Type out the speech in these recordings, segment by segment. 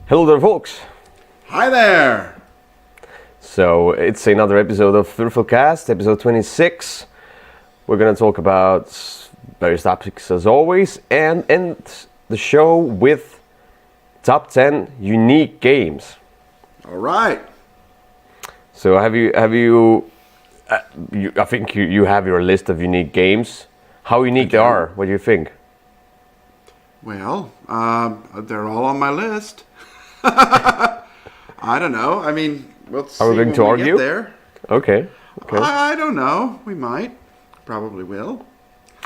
Hello there, folks. Hi there. So it's another episode of Würfel Cast, episode 26. We're gonna talk about various topics as always, and end the show with top 10 unique games. All right. So have you I think you have your list of unique games. How unique they are? What do you think? Well, they're all on my list. I don't know. I mean, we'll see. Are we going to when we argue? get there. Okay. I don't know. We might. Probably will.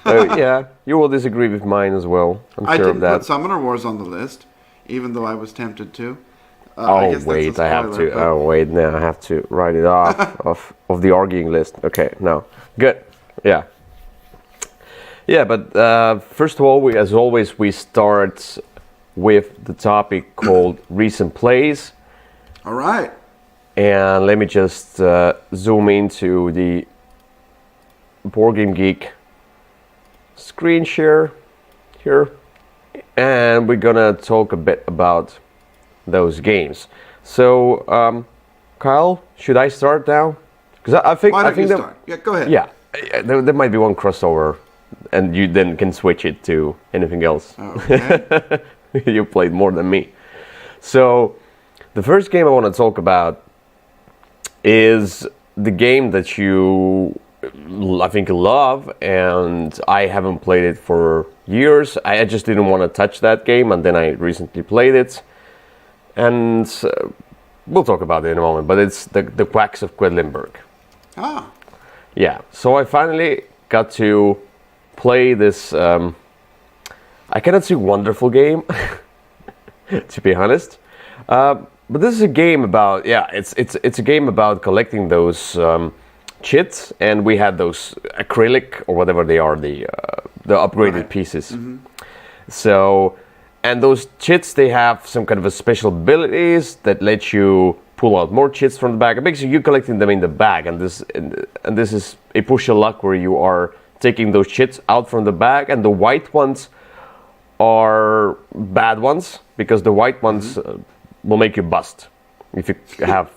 Yeah, you will disagree with mine as well. I'm I sure of didn't that. put Summoner Wars on the list, even though I was tempted to. Oh wait, I have to. Oh wait, now I have to write it off of the arguing list. Okay, no, good. Yeah. But first of all, as always, we start with the topic called recent plays. All right. And let me just zoom into the Board Game Geek screen share here, and we're gonna talk a bit about those games. So, Kyle, should I start now? Because I think Why don't you that, start? Yeah, go ahead. Yeah, there might be one crossover, and you then can switch it to anything else. Okay. You played more than me. So, the first game I want to talk about is the game that you, I think, love, and I haven't played it for years. I just didn't want to touch that game, and then I recently played it. And we'll talk about it in a moment, but it's the Quacks of Quedlinburg. Ah. Yeah, so I finally got to play this, I cannot say wonderful game, to be honest. But this is a game about, it's a game about collecting those chits, and we had those acrylic, or whatever they are, the upgraded pieces. Mm-hmm. So, and those chits, they have some kind of a special abilities that let you pull out more chits from the bag. And basically, you're collecting them in the bag, and this is a push of luck where you are taking those chits out from the bag, and the white ones are bad ones, because the white ones will make you bust if you have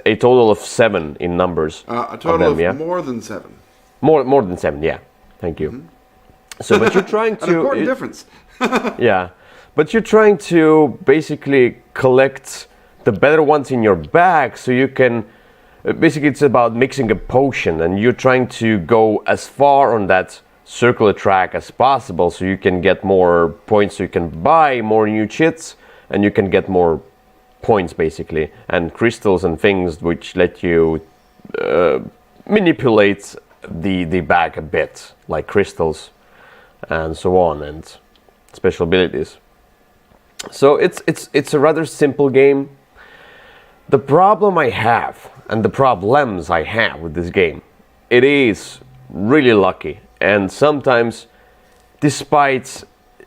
a total of 7 in numbers. A total of more than 7. More than 7, yeah. Thank you. Mm-hmm. So, but you're trying to... An important difference. Yeah. But you're trying to basically collect the better ones in your bag, so you can... Basically, it's about mixing a potion, and you're trying to go as far on that circular track as possible, so you can get more points, so you can buy more new chits, and you can get more points, basically, and crystals and things which let you manipulate the bag a bit, like crystals and so on, and special abilities. So it's a rather simple game. The problem I have, and the problems I have with this game, it is really lucky, and sometimes, despite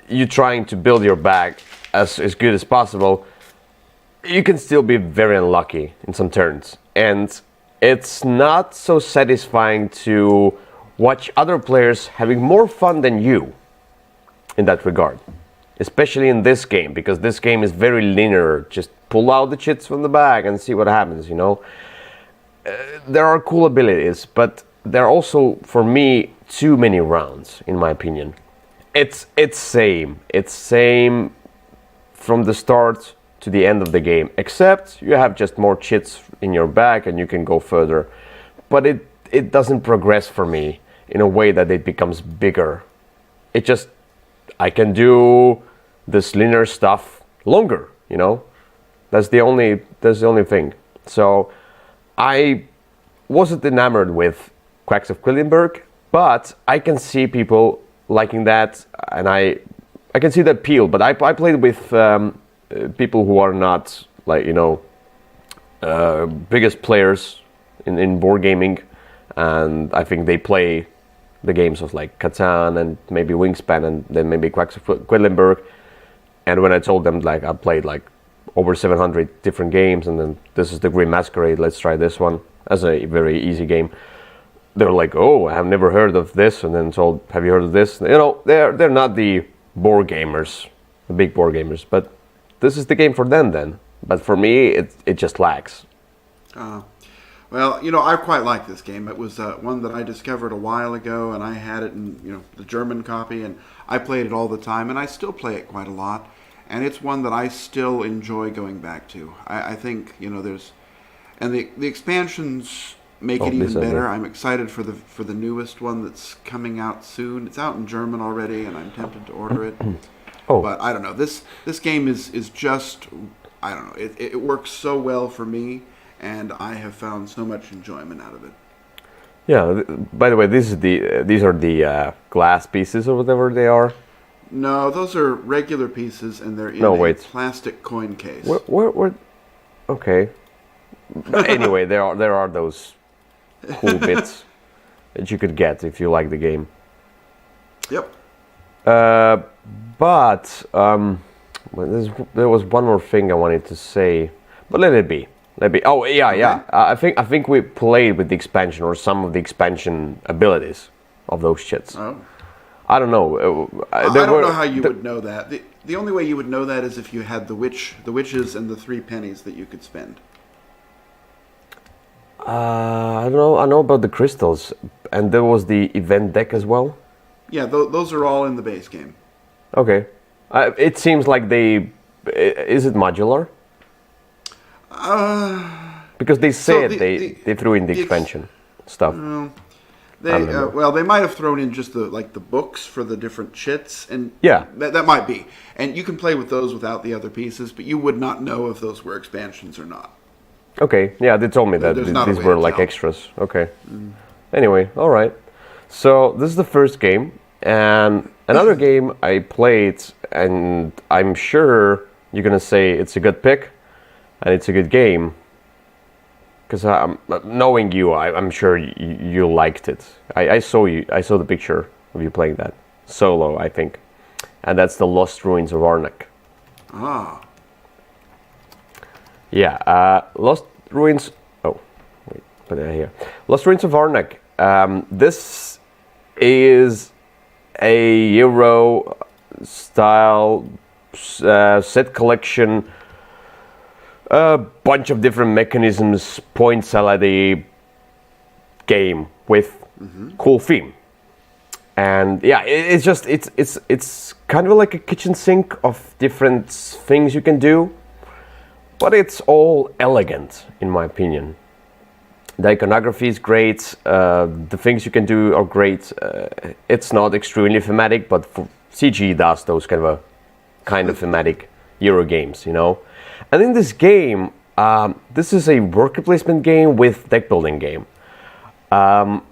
you trying to build your bag as good as possible, you can still be very unlucky in some turns, and it's not so satisfying to watch other players having more fun than you in that regard, especially in this game, because this game is very linear. Just pull out the chits from the bag and see what happens, you know. There are cool abilities, but there are also, for me, too many rounds, in my opinion. It's same from the start to the end of the game, except you have just more chits in your bag and you can go further. But it doesn't progress for me in a way that it becomes bigger. It just, I can do this linear stuff longer, you know. That's the only thing. So I wasn't enamored with Quacks of Quedlinburg, but I can see people liking that, and I can see the appeal. But I played with people who are not, like, you know, biggest players in board gaming, and I think they play the games of like Catan and maybe Wingspan and then maybe Quacks of Quedlinburg. And when I told them, like, I played like over 700 different games, and then this is the Grim Masquerade, let's try this one as a very easy game, they were like, oh, I have never heard of this. And then told, have you heard of this? You know, they're not the board gamers, the big board gamers, but this is the game for them then. But for me, it just lacks. Well, I quite like this game. It was one that I discovered a while ago, and I had it in the German copy, and I played it all the time, and I still play it quite a lot. And it's one that I still enjoy going back to. I think there's, and the expansions make it even better. I'm excited for the newest one that's coming out soon. It's out in German already, and I'm tempted to order it. But I don't know. This game is just, I don't know. It works so well for me. And I have found so much enjoyment out of it. Yeah. By the way, these are the glass pieces or whatever they are. No, those are regular pieces, and they're in a plastic coin case. Where? Okay. Anyway, there are those cool bits that you could get if you like the game. Yep. But there was one more thing I wanted to say, but let it be. Oh yeah, yeah. I think we played with the expansion or some of the expansion abilities of those chits. Oh. I don't know. I don't know how you would know that. The only way you would know that is if you had the witches, and the 3 pennies that you could spend. I don't know. I know about the crystals, and there was the event deck as well. Yeah, those are all in the base game. Okay. It seems like is it modular? Because they said they threw in the expansion stuff. They might have thrown in just the books for the different chits, and yeah, that might be. And you can play with those without the other pieces, but you would not know if those were expansions or not. Okay, yeah, they told me that these were like extras. Okay. Anyway, all right. So this is the first game, and another game I played, and I'm sure you're gonna say it's a good pick. And it's a good game, because knowing you, I'm sure you liked it. I saw the picture of you playing that solo, I think, and that's the Lost Ruins of Arnak. Ah. Yeah, Lost Ruins. Oh, wait, put it here. Lost Ruins of Arnak. This is a Euro style set collection. A bunch of different mechanisms, point salad game with cool theme, and yeah, it's kind of like a kitchen sink of different things you can do, but it's all elegant in my opinion. The iconography is great, the things you can do are great. It's not extremely thematic, but CG does those kind of thematic Euro games, And in this game, this is a worker placement game with deck building game. And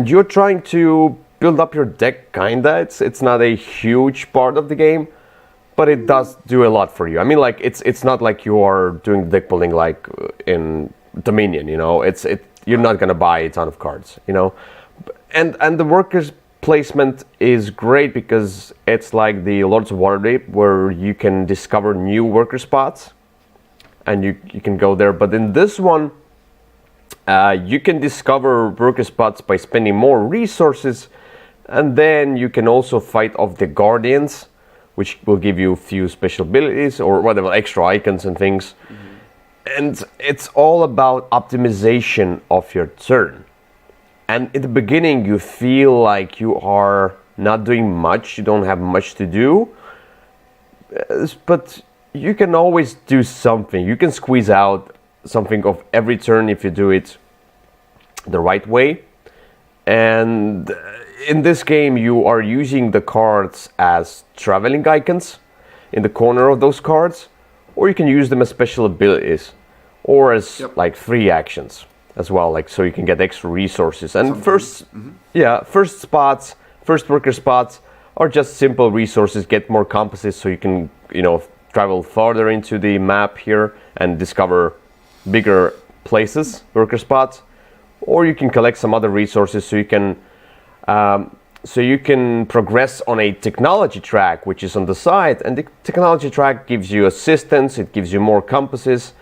you're trying to build up your deck, kinda. It's not a huge part of the game, but it does do a lot for you. I mean, like, it's not like you are doing deck building like in Dominion, you're not gonna buy a ton of cards, And the workers placement is great because it's like the Lords of Waterdeep, where you can discover new worker spots and you can go there. But in this one, you can discover worker spots by spending more resources, and then you can also fight off the Guardians, which will give you a few special abilities or whatever, extra icons and things. And it's all about optimization of your turn. And in the beginning, you feel like you are not doing much, you don't have much to do, but you can always do something. You can squeeze out something of every turn if you do it the right way. And in this game, you are using the cards as traveling icons in the corner of those cards, or you can use them as special abilities, or as like free actions as well, like so you can get extra resources. And first worker spots are just simple resources, get more compasses so you can, travel farther into the map here and discover bigger places, worker spots. Or you can collect some other resources so you can progress on a technology track, which is on the side. And the technology track gives you assistance, it gives you more compasses,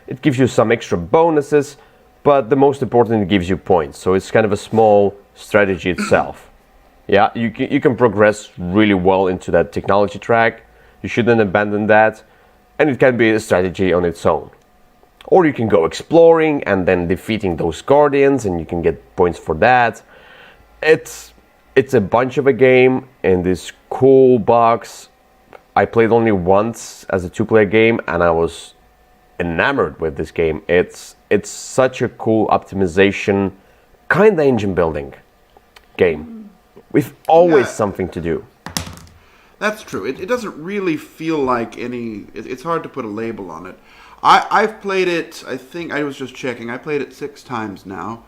it gives you some extra bonuses, but the most important, it gives you points. So it's kind of a small strategy itself. Yeah, you can progress really well into that technology track. You shouldn't abandon that. and it can be a strategy on its own. Or you can go exploring and then defeating those guardians, and you can get points for that. It's a bunch of a game in this cool box. I played only once as a 2-player game, and I was enamored with this game. It's such a cool optimization, kind of engine building game with always something to do. That's true. It doesn't really feel like any... It's hard to put a label on it. I've played it, I think, I was just checking, I played it 6 times now.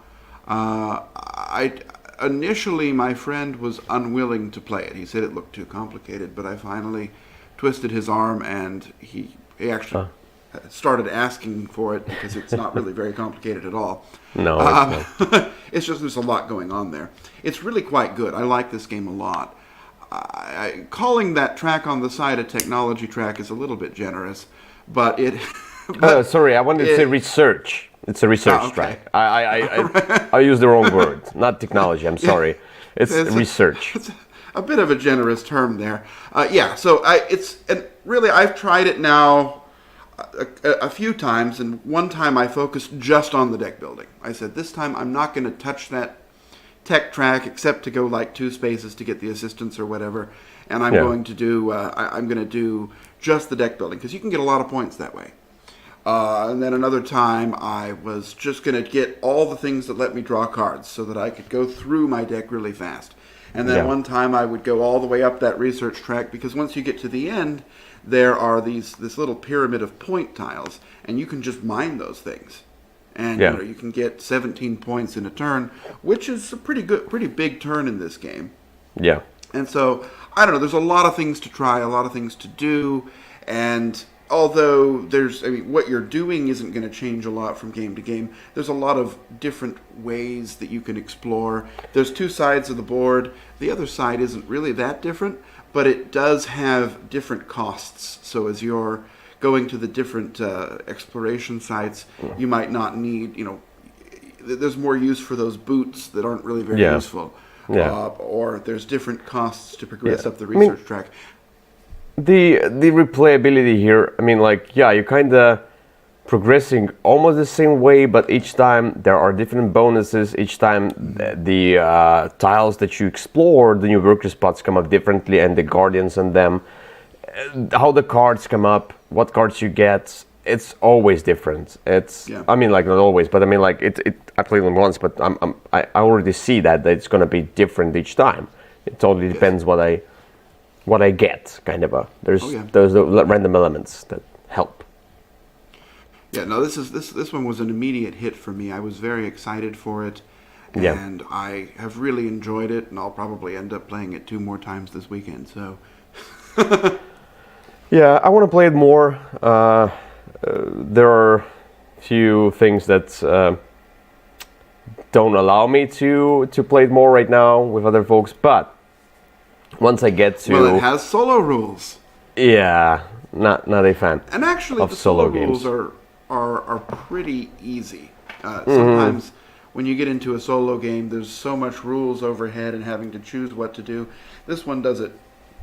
Initially, my friend was unwilling to play it. He said it looked too complicated, but I finally twisted his arm, and he actually started asking for it, because it's not really very complicated at all. No, it's not. It's just there's a lot going on there. It's really quite good. I like this game a lot. Calling that track on the side a technology track is a little bit generous, but it... Sorry, I wanted to say research. It's a research track. I used the wrong word. Not technology, I'm sorry. It's research. It's a bit of a generous term there. So really, I've tried it now a few times, and one time I focused just on the deck building. I said, this time I'm not going to touch that tech track except to go like 2 spaces to get the assistance or whatever, and I'm going to do I'm going to do just the deck building, because you can get a lot of points that way. And then another time I was just going to get all the things that let me draw cards so that I could go through my deck really fast. And then one time I would go all the way up that research track, because once you get to the end, there are this little pyramid of point tiles, and you can just mine those things. And you can get 17 points in a turn, which is a pretty big turn in this game. Yeah. And so, I don't know, there's a lot of things to try, a lot of things to do, and... although what you're doing isn't going to change a lot from game to game, there's a lot of different ways that you can explore. There's 2 sides of the board. The other side isn't really that different, but it does have different costs. So as you're going to the different exploration sites, you might not need, there's more use for those boots that aren't really very useful. Or there's different costs to progress up the research track. The replayability here, you're kind of progressing almost the same way, but each time there are different bonuses. Each time the tiles that you explore, the new worker spots come up differently, and the guardians and them, how the cards come up, what cards you get, it's always different. Not always, but I played them once, but I already see that it's going to be different each time. It totally depends what I get, kind of there's the random elements that help. Yeah, no, this one was an immediate hit for me. I was very excited for it, and I have really enjoyed it, and I'll probably end up playing it 2 more times this weekend. So, yeah, I want to play it more. There are few things that don't allow me to play it more right now with other folks, but once I get to... Well, it has solo rules. Yeah, not a fan. And actually, of the solo games. rules are pretty easy. Sometimes when you get into a solo game, there's so much rules overhead and having to choose what to do. This one does it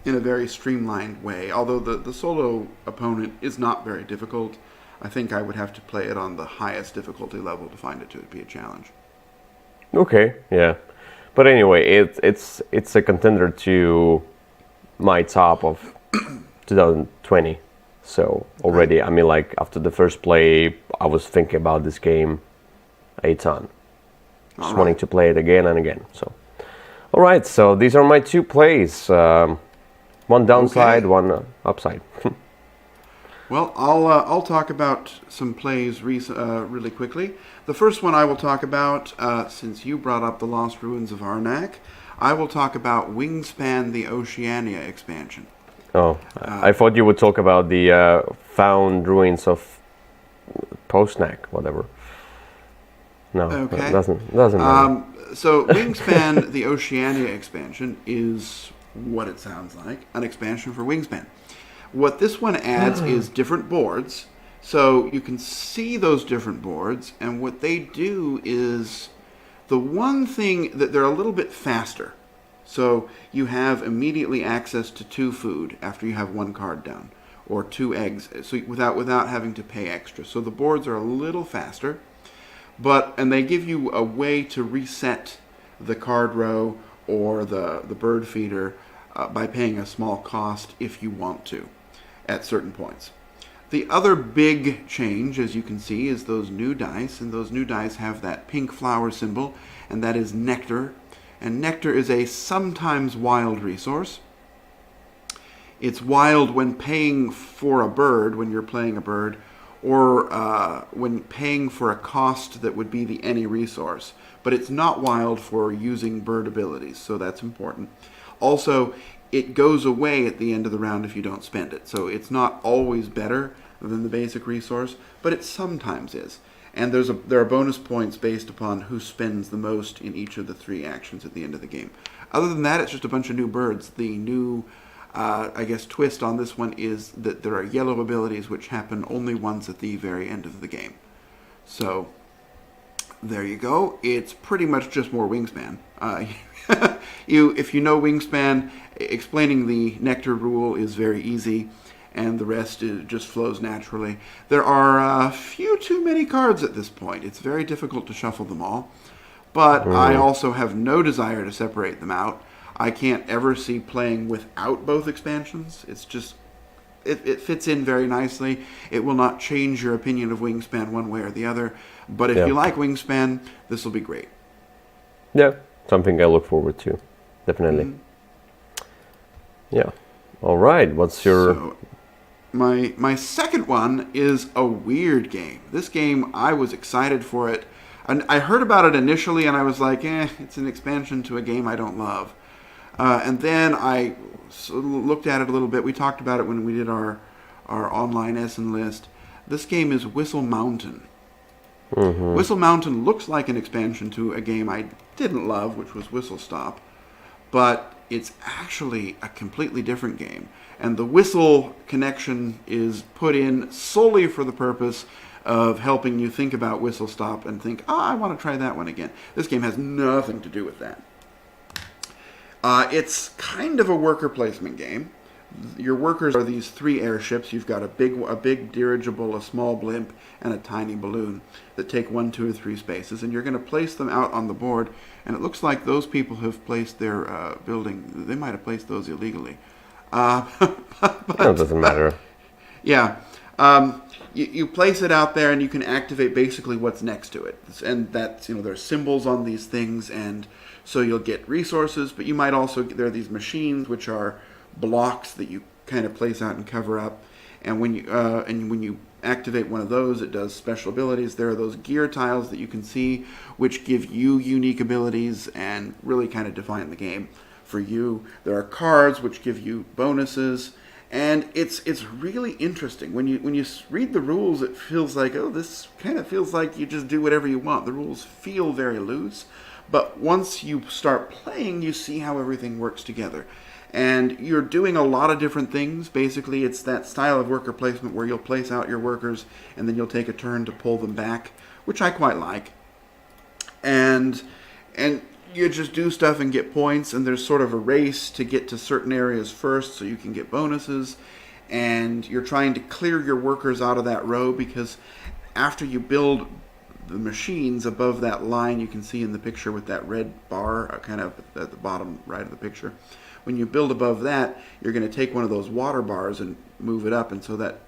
in a very streamlined way. Although the solo opponent is not very difficult, I think I would have to play it on the highest difficulty level to find it to be a challenge. Okay, yeah. But anyway, it's a contender to my top of 2020. So already, after the first play, I was thinking about this game a ton. Just wanting to play it again and again. So, all right. So these are my 2 plays. One downside, one upside. Well, I'll talk about some plays really quickly. The first one I will talk about, since you brought up the Lost Ruins of Arnak, I will talk about Wingspan: The Oceania expansion. Oh, I thought you would talk about the found ruins of Postnak, whatever. No, okay. It doesn't matter. So Wingspan: The Oceania expansion is what it sounds like, an expansion for Wingspan. What this one adds is different boards, so you can see those different boards, and what they do is, the one thing that they're a little bit faster. So you have immediately access to 2 food after you have 1 card down. or 2 eggs, so without having to pay extra. So the boards are a little faster, and they give you a way to reset the card row or the bird feeder by paying a small cost if you want to at certain points. The other big change, as you can see, is those new dice, and those new dice have that pink flower symbol, and that is nectar. And nectar is a sometimes wild resource. It's wild when paying for a bird, when you're playing a bird, or when paying for a cost that would be the any resource. But it's not wild for using bird abilities, so that's important. Also, it goes away at the end of the round if you don't spend it. So it's not always better than the basic resource, but it sometimes is. And there are bonus points based upon who spends the most in each of the 3 actions at the end of the game. Other than that, it's just a bunch of new birds. The new, twist on this one is that there are yellow abilities which happen only once at the very end of the game. So there you go. It's pretty much just more Wingspan. If you know Wingspan, explaining the nectar rule is very easy, and the rest just flows naturally. There are a few too many cards at this point. It's very difficult to shuffle them all, but I also have no desire to separate them out. I can't ever see playing without both expansions. It's just, it fits in very nicely. It will not change your opinion of Wingspan one way or the other, but if you like Wingspan, this will be great. Yeah, something I look forward to, definitely. Yeah. All right, what's your... So, my second one is a weird game. This game, I was excited for it. And I heard about it initially, and I was like, it's an expansion to a game I don't love. And then I looked at it a little bit. We talked about it when we did our online Essen list. This game is Whistle Mountain. Whistle Mountain looks like an expansion to a game I didn't love, which was Whistle Stop. But it's actually a completely different game. And the whistle connection is put in solely for the purpose of helping you think about Whistle Stop and think, I want to try that one again. This game has nothing to do with that. It's kind of a worker placement game. Your workers are these 3 airships. You've got a big dirigible, a small blimp, and a tiny balloon that take 1, 2, or 3 spaces. And you're going to place them out on the board. And it looks like those people have placed their building. They might have placed those illegally. It doesn't matter. Yeah. You place it out there, and you can activate basically what's next to it. And that's, there's symbols on these things, and so you'll get resources. But you might also, there are these machines which are blocks that you kind of place out and cover up. And when you activate one of those, it does special abilities. There are those gear tiles that you can see, which give you unique abilities and really kind of define the game for you. There are cards which give you bonuses, and it's really interesting. When you read the rules, it feels like, this kind of feels like you just do whatever you want. The rules feel very loose, but once you start playing, you see how everything works together. And you're doing a lot of different things. Basically, it's that style of worker placement where you'll place out your workers and then you'll take a turn to pull them back, which I quite like. And you just do stuff and get points, and there's sort of a race to get to certain areas first so you can get bonuses. And you're trying to clear your workers out of that row, because after you build the machines above that line you can see in the picture with that red bar kind of at the bottom right of the picture, when you build above that, you're going to take one of those water bars and move it up, and so that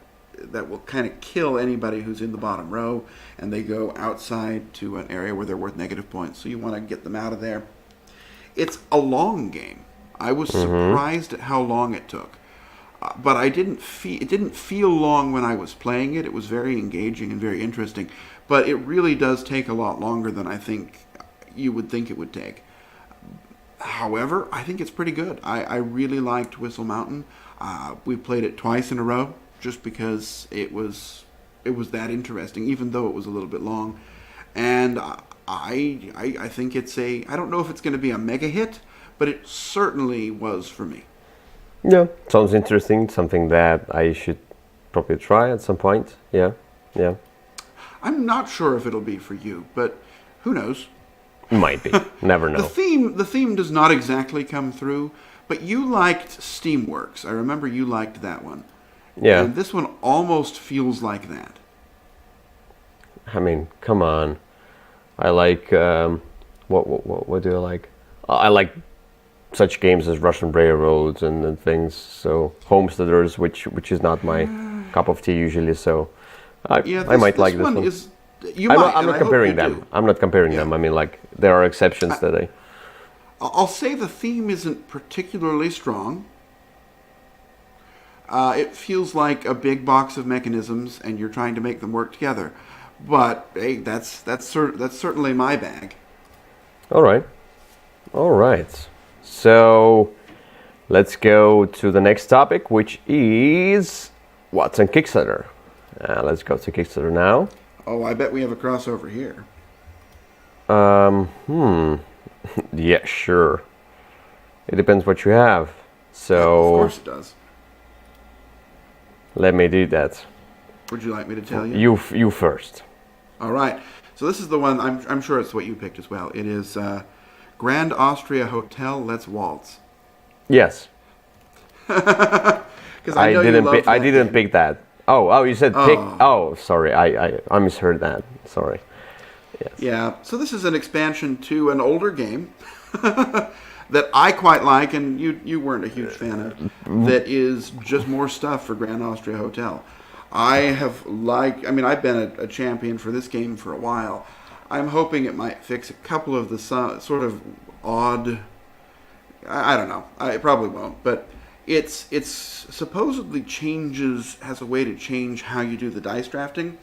will kind of kill anybody who's in the bottom row, and they go outside to an area where they're worth negative points. So you want to get them out of there. It's a long game. I was surprised at how long it took, but it didn't feel long when I was playing it. It was very engaging and very interesting, but it really does take a lot longer than I think you would think it would take. However, I think it's pretty good. I really liked Whistle Mountain. We played it twice in a row just because it was that interesting, even though it was a little bit long. And I think it's I don't know if it's going to be a mega hit, but it certainly was for me. Yeah, sounds interesting. Something that I should probably try at some point. Yeah. I'm not sure if it'll be for you, but who knows? Might be. Never know. The theme does not exactly come through, but you liked Steamworks. I remember you liked that one. Yeah. And this one almost feels like that. I mean, come on. I like what do I like? I like such games as Russian Railroads and things. So Homesteaders, which is not my cup of tea usually. So I might like this one. I'm not comparing them. I'm not comparing them. I mean, like there are exceptions that I'll say the theme isn't particularly strong. It feels like a big box of mechanisms, and you're trying to make them work together. But hey, that's certainly my bag. All right. So let's go to the next topic, which is what's on Kickstarter. Let's go to Kickstarter now. Oh, I bet we have a crossover here. Yeah, sure. It depends what you have. So of course it does. Let me do that. Would you like me to tell you? You first. All right. So this is the one. I'm sure it's what you picked as well. It is Grand Austria Hotel. Let's waltz. Yes. Because I didn't pick that. Oh, you said pick. Oh, sorry. I misheard that. Sorry. Yes. Yeah. So this is an expansion to an older game that I quite like, and you weren't a huge fan of. That is just more stuff for Grand Austria Hotel. I've been a champion for this game for a while. I'm hoping it might fix a couple of the sort of odd. I don't know. It probably won't, but it's supposedly has a way to change how you do the dice drafting,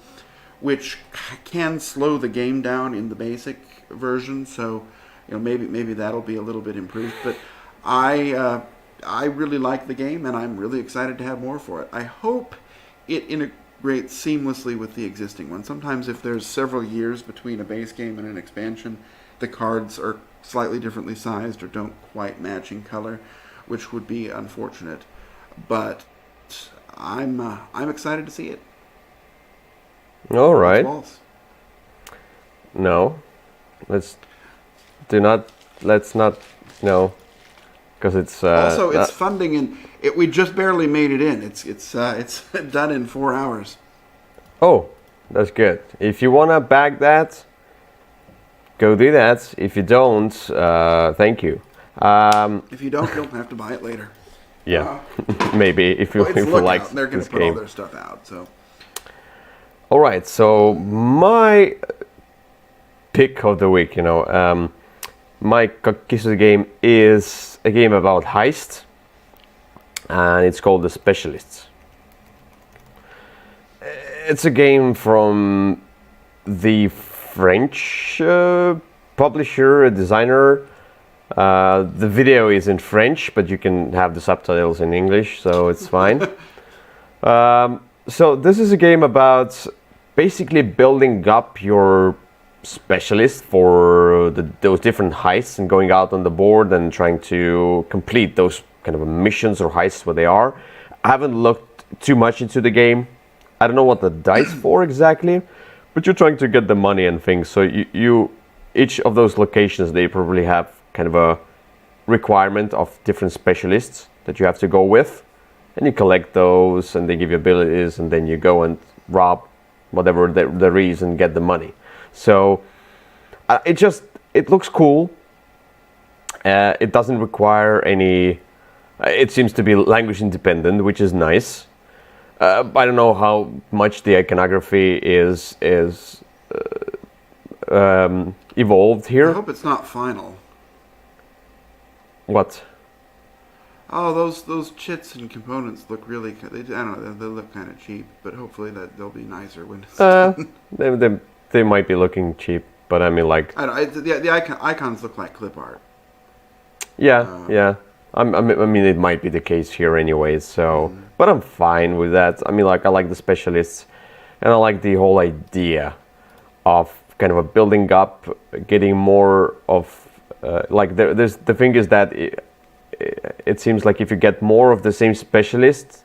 which can slow the game down in the basic version. So, maybe that'll be a little bit improved. But I really like the game, and I'm really excited to have more for it. I hope it integrates seamlessly with the existing one. Sometimes if there's several years between a base game and an expansion, the cards are slightly differently sized or don't quite match in color, which would be unfortunate. But I'm excited to see it. All right. No, let's not. No, because it's also it's funding and we just barely made it in. It's done in 4 hours. Oh, that's good. If you wanna bag that, go do that. If you don't, thank you. If you don't have to buy it later. Yeah, maybe if you like they're going to put all their stuff out. So. All right. So my pick of the week, my Kickstarter game is a game about heist, and it's called The Specialists. It's a game from the French publisher, a designer. The video is in French, but you can have the subtitles in English, so it's fine. So this is a game about basically building up your specialist for those different heists and going out on the board and trying to complete those kind of missions or heists where they are. I haven't looked too much into the game. I don't know what the dice for exactly, but you're trying to get the money and things. So you each of those locations, they probably have kind of a requirement of different specialists that you have to go with, and you collect those and they give you abilities, and then you go and rob whatever there is and get the money. So it looks cool. It doesn't require any. It seems to be language independent, which is nice. I don't know how much the iconography is evolved here. I hope it's not final. What? Oh, those chits and components look really. I don't know. They look kind of cheap, but hopefully they'll be nicer when it's done. They might be looking cheap, but I mean, like. I don't. The icons look like clip art. Yeah, yeah. I mean, it might be the case here anyway. So, but I'm fine with that. I mean, like, I like the specialists, and I like the whole idea of kind of a building up, getting more of. Like, there's the thing is that it seems like if you get more of the same specialist,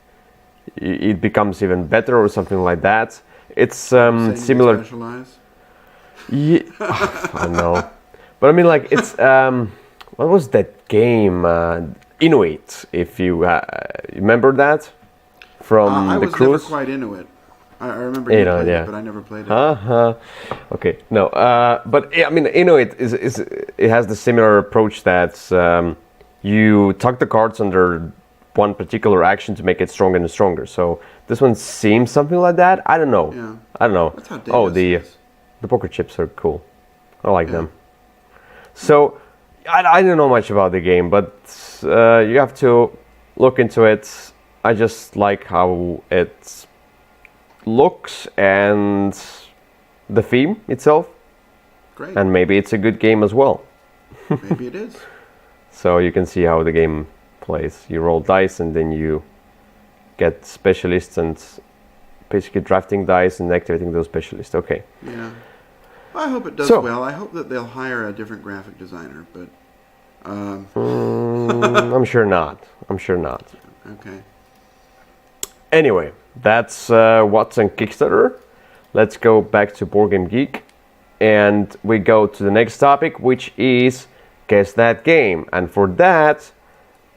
it becomes even better or something like that. It's similar. Yeah, I don't know, but I mean, like, it's what was that game? Inuit, if you remember that from I the was never cruise. quite into it. I remember you played yeah. it, but I never played it. Okay, no, but I mean, it has the similar approach that you tuck the cards under one particular action to make it stronger and stronger. So this one seems something like that. I don't know. Yeah. I don't know. That's how Oh, Davis is. the poker chips are cool. I like them. So I don't know much about the game, but you have to look into it. I just like how it looks and the theme itself, Great. and maybe it's a good game as well. Maybe it is. So you can see how the game plays. You roll dice and then you get specialists and basically drafting dice and activating those specialists. Okay. Yeah. I hope it does So- well. I hope that they'll hire a different graphic designer, but I'm sure not. I'm sure not. okay. Anyway, that's what's on Kickstarter. Let's go back to Board Game Geek and we go to the next topic, which is Guess That Game. And for that,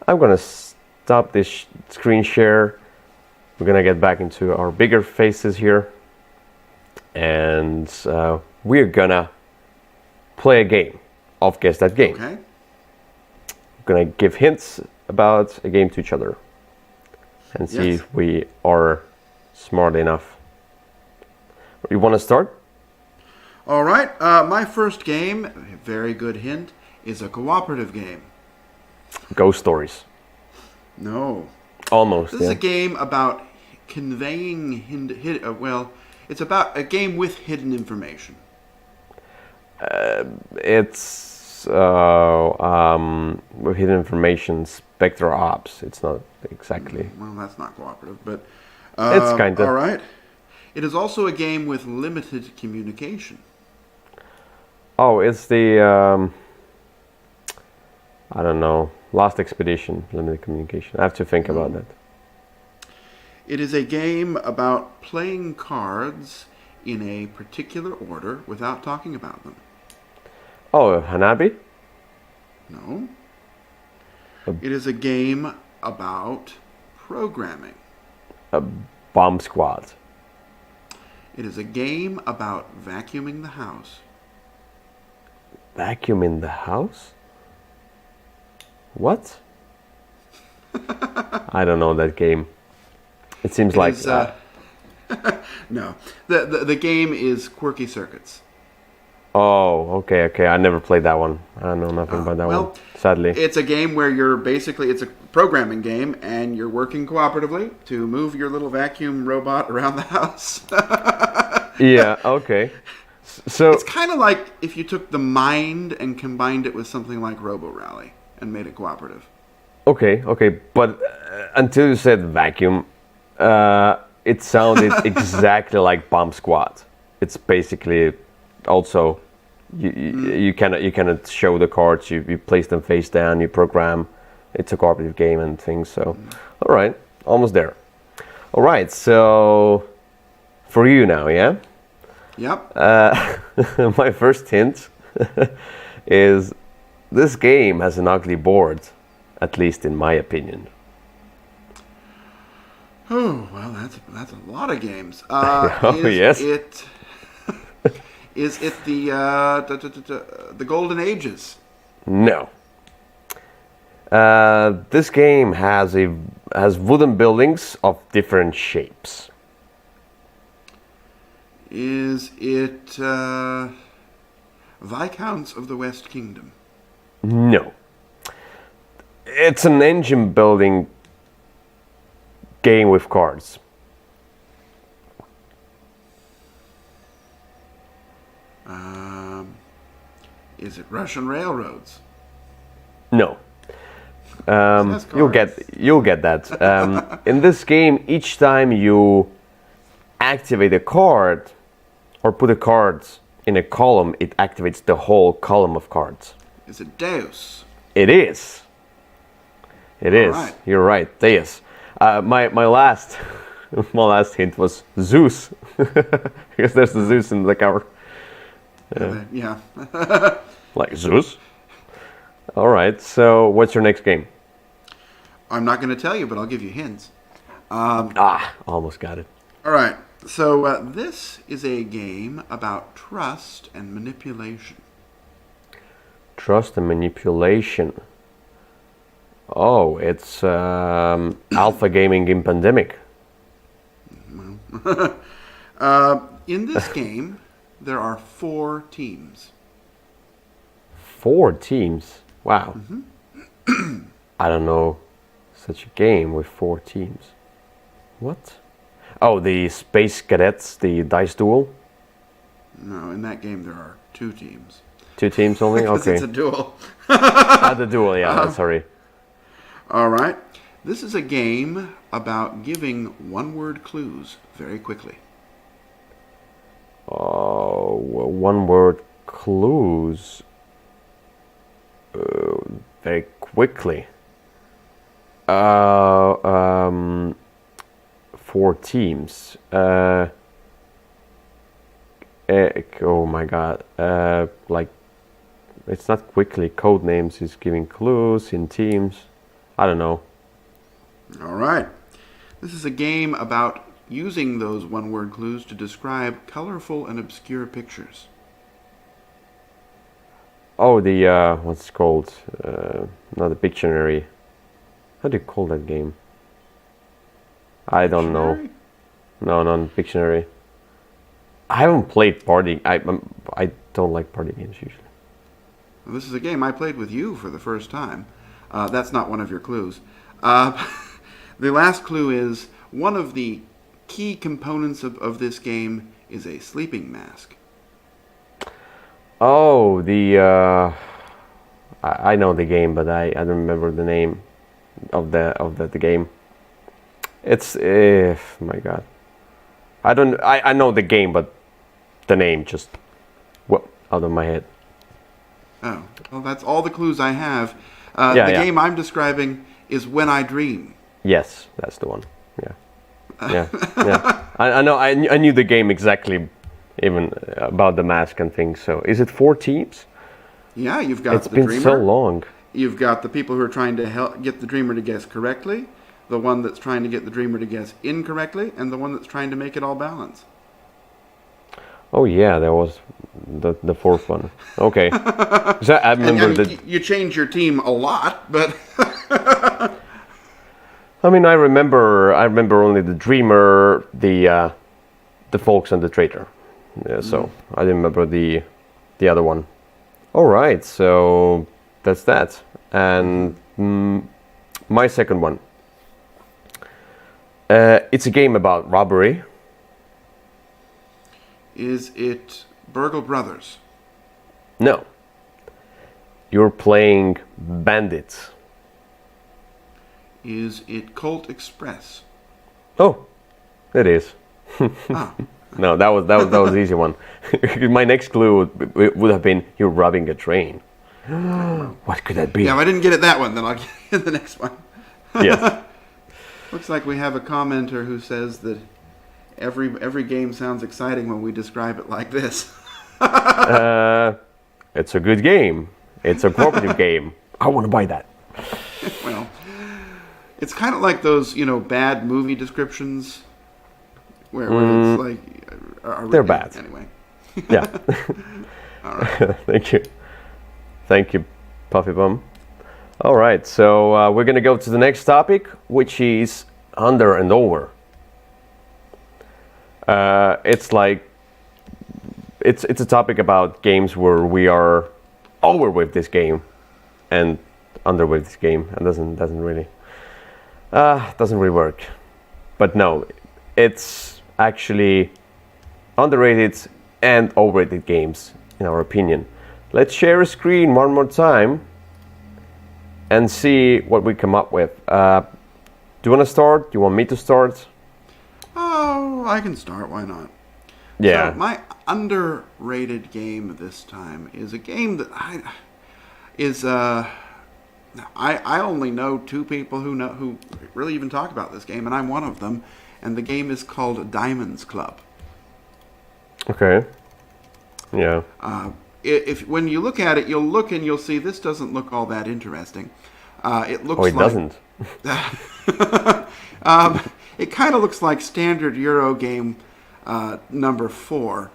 I'm gonna stop this screen share. We're gonna get back into our bigger faces here, and we're gonna play a game of Guess That Game. Okay. We're gonna give hints about a game to each other and see Yes. if we are smart enough. You want to start? All right. My first game, a very good hint, is a cooperative game. Ghost Stories. No. Almost. This is a game about conveying it's about a game with hidden information. It's with hidden information, Spectre Ops. It's not exactly. Well, that's not cooperative, but It's kinda. all right. It is also a game with limited communication. Oh, it's the I don't know, Last Expedition, limited communication. I have to think about that. It is a game about playing cards in a particular order without talking about them. Oh, Hanabi? No. It is a game about programming. Bomb Squad. It is a game about vacuuming the house. Vacuum in the house? What? I don't know that game. It seems It like is, no. The game is Quirky Circuits. Oh, okay. I never played that one. I know nothing about that one. Sadly. It's a game where it's a programming game, and you're working cooperatively to move your little vacuum robot around the house. Yeah, okay. So It's kind of like if you took the mind and combined it with something like Robo Rally and made it cooperative. okay, but until you said vacuum, it sounded exactly like Bomb Squad. It's basically also you cannot show the cards. You place them face down. You program. It's a cooperative game and things. So, all right, almost there. All right, so for you now, yeah. Yep. My first hint is this game has an ugly board, at least in my opinion. Oh, well, that's a lot of games. Oh, yes. Is it the Golden Ages? No. This game has wooden buildings of different shapes. Is it Viscounts of the West Kingdom? No. It's an engine building game with cards. Is it Russian Railroads? No. That's You'll cards. get that. In this game, each time you activate a card or put a card in a column, it activates the whole column of cards. Is it Deus? It is. It is. right. You're right. Deus. My last my last hint was Zeus, because there's the Zeus in the cover. Yeah. Like Zeus. All right. So what's your next game? I'm not going to tell you, but I'll give you hints. Almost got it. All right. So this is a game about trust and manipulation. Trust and manipulation. Oh, it's Alpha Gaming in Pandemic. In this game, there are 4 teams. 4 teams? Wow. I don't know such a game with 4 teams. What? Oh, the Space Cadets, the Dice Duel? No, in that game there are 2 teams. 2 teams only? Because Okay. it's a duel. The duel, yeah, sorry. All right. This is a game about giving one-word clues very quickly. Oh, one-word clues. Very quickly. 4 teams. Oh my god. Like, it's not quickly. Code names is giving clues in teams. I don't know. All right. This is a game about using those one-word clues to describe colorful and obscure pictures. Oh, the, what's it called? Not a Pictionary. How do you call that game? I don't know. Pictionary? No, not Pictionary. I haven't played party. I don't like party games usually. Well, this is a game I played with you for the first time. That's not one of your clues. The last clue is one of the key components of this game is a sleeping mask. Oh, the I know the game, but I don't remember the name of the game. It's my god. I know the game, but the name just out of my head. Oh, well, that's all the clues I have. Yeah, the yeah. game I'm describing is When I Dream. Yes, that's the one. Yeah, yeah. I know. I knew the game exactly, even about the mask and things. So, is it 4 teams? Yeah, you've got It's the been dreamer. so long. You've got the people who are trying to get the dreamer to guess correctly, the one that's trying to get the dreamer to guess incorrectly, and the one that's trying to make it all balance. Oh yeah, there was the 4th one. Okay, so I remember And you change your team a lot, but I mean, I remember only the dreamer, the folks, and the traitor. Yeah, so I didn't remember the other one. All right, so that's that. And my second one. It's a game about robbery. is it Burgle Brothers? No. You're playing bandits. Is it Colt Express? Oh, it is. Ah, No, that was the easy one. My next clue would have been you're robbing a train. What could that be? yeah, if I didn't get it that one, then I'll get the next one. Yes. Looks like we have a commenter who says that every game sounds exciting when we describe it like this. It's a good game. It's a cooperative game. I want to buy that. Well, it's kind of like those, bad movie descriptions where it's like... They're bad. Anyway. Yeah. All right. Thank you, Puffy Bum. All right, so we're going to go to the next topic, which is under and over. It's like... It's a topic about games where we are over with this game and under with this game. It doesn't really work. But no, it's actually underrated and overrated games in our opinion. Let's share a screen one more time and see what we come up with. Do you want to start? Do you want me to start? Oh, I can start. Why not? Yeah. So my underrated game this time is a game that I only know 2 people who really even talk about this game, and I'm one of them. And the game is called Diamonds Club. Okay. Yeah. If when you look at it, you'll see this doesn't look all that interesting. It looks Oh, it like doesn't. it kind of looks like standard Euro game number 4.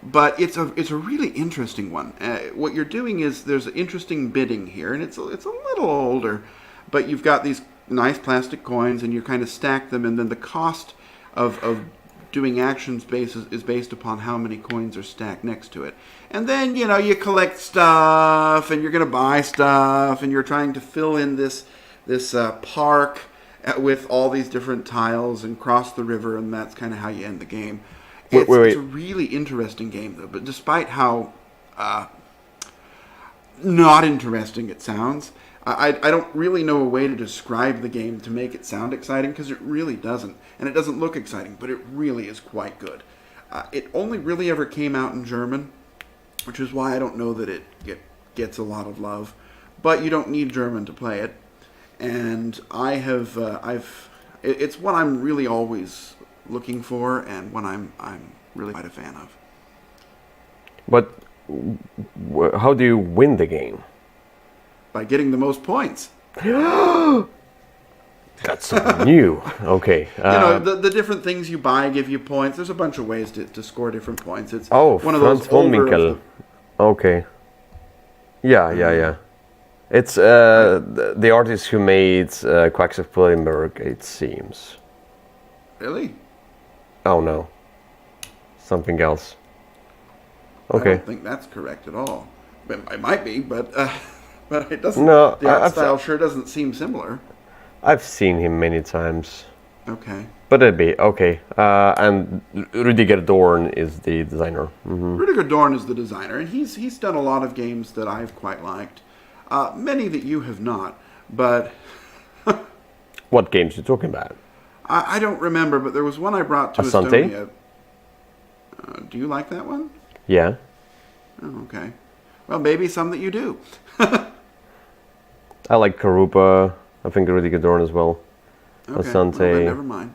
But it's a really interesting one. What you're doing is there's interesting bidding here, and it's a little older, but you've got these nice plastic coins, and you kind of stack them, and then the cost of doing actions is based upon how many coins are stacked next to it. And then, you collect stuff, and you're going to buy stuff, and you're trying to fill in this park with all these different tiles and cross the river, and that's kind of how you end the game. It's a really interesting game, though, but despite how not interesting it sounds, I don't really know a way to describe the game to make it sound exciting, because it really doesn't. And it doesn't look exciting, but it really is quite good. It only really ever came out in German, which is why I don't know that it gets a lot of love. But you don't need German to play it. And it's what I'm really always looking for, and what I'm really quite a fan of. But how do you win the game? By getting the most points. That's new. Okay. The different things you buy give you points. There's a bunch of ways to score different points. It's one of those older... Okay. Yeah. It's the artist who made Quacks of Quedlinburg, it seems. Really? Oh no. Something else. Okay. I don't think that's correct at all. It might be, but it doesn't. No, the art style sure doesn't seem similar. I've seen him many times. Okay. But it'd be okay. And Rüdiger Dorn is the designer. Mm-hmm. Rüdiger Dorn is the designer, and he's done a lot of games that I've quite liked. Many that you have not, but... What games are you talking about? I don't remember, but there was one I brought to Asante? Estonia. Do you like that one? Yeah. Oh, okay. Well, maybe some that you do. I like Karupa. I think Rüdiger Dorn as well. Okay, Asante. well, then never mind.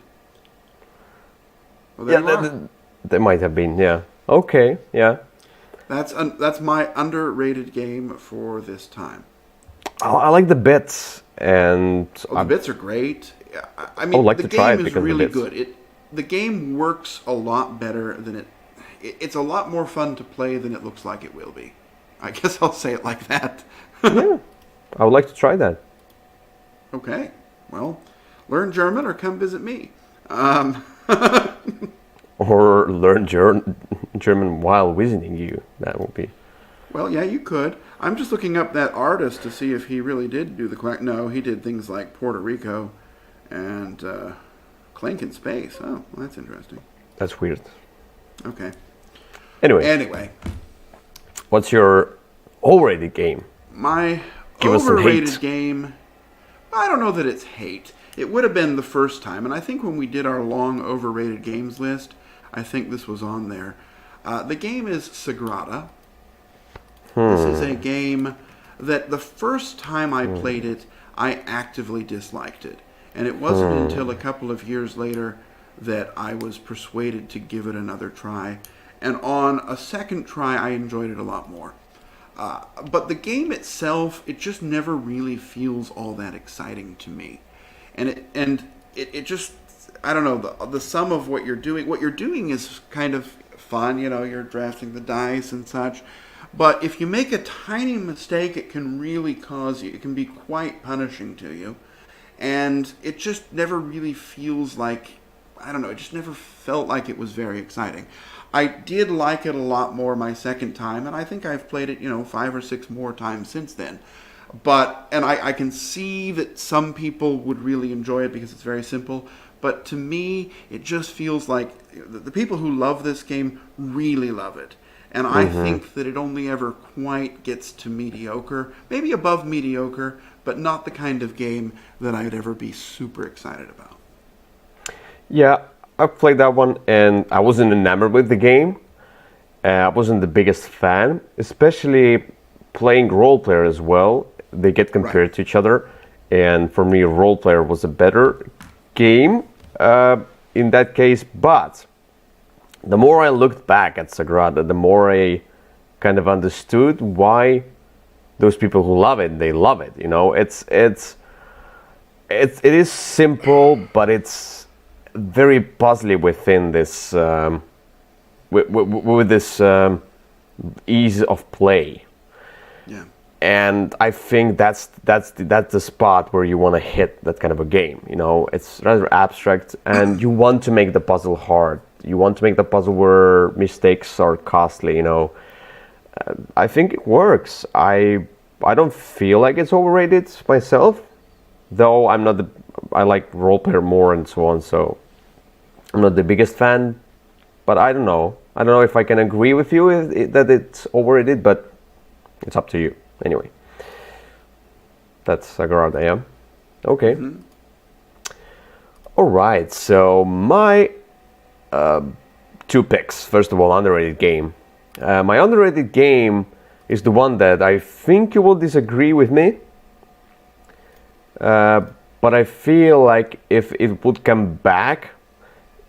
Well, there you are. They might have been, yeah. Okay, yeah. That's my underrated game for this time. I like the bits, and the bits are great. I mean, like the to try game it is because of the really bits. good. The game works a lot better than it's a lot more fun to play than it looks like it will be. I guess I'll say it like that. Yeah, I would like to try that. Okay, well, learn German or come visit me. Or learn German while visiting you. That would be... Well, yeah, you could. I'm just looking up that artist to see if he really did do the quack. No, he did things like Puerto Rico and Clink in Space. Oh, well, that's interesting. That's weird. Okay. Anyway. What's your overrated game? My Give us some overrated hate. game, I don't know that it's hate. It would have been the first time, and I think when we did our long overrated games list, I think this was on there. The game is Sagrada. This is a game that the first time I played it, I actively disliked it. And it wasn't until a couple of years later that I was persuaded to give it another try. And on a second try, I enjoyed it a lot more. But the game itself, it just never really feels all that exciting to me. And it just, I don't know, the sum of what you're doing is kind of fun, you're drafting the dice and such. But if you make a tiny mistake, it can really it can be quite punishing to you. And it just never really feels like, I don't know, it just never felt like it was very exciting. I did like it a lot more my second time, and I think I've played it, 5 or 6 more times since then. And I can see that some people would really enjoy it because it's very simple. But to me, it just feels like the people who love this game really love it. And I think that it only ever quite gets to mediocre, maybe above mediocre, but not the kind of game that I'd ever be super excited about. Yeah, I've played that one, and I wasn't enamored with the game. I wasn't the biggest fan, especially playing role player as well. They get compared to each other, and for me, role player was a better game in that case. But the more I looked back at Sagrada, the more I kind of understood why those people who love it, they love it. It is simple, but it's very puzzly within this with this ease of play. Yeah. And I think that's the spot where you want to hit that kind of a game. You know, it's rather abstract, and you want to make the puzzle hard. You want to make the puzzle where mistakes are costly. You know, I think it works. I don't feel like it's overrated myself, though I'm not I like role player more and so on. So I'm not the biggest fan, but I don't know. I don't know if I can agree with you that it's overrated, but it's up to you. Anyway, that's Agarad, I am. Okay. Mm-hmm. All right, so my 2 picks. First of all, underrated game. My underrated game is the one that I think you will disagree with me. But I feel like if it would come back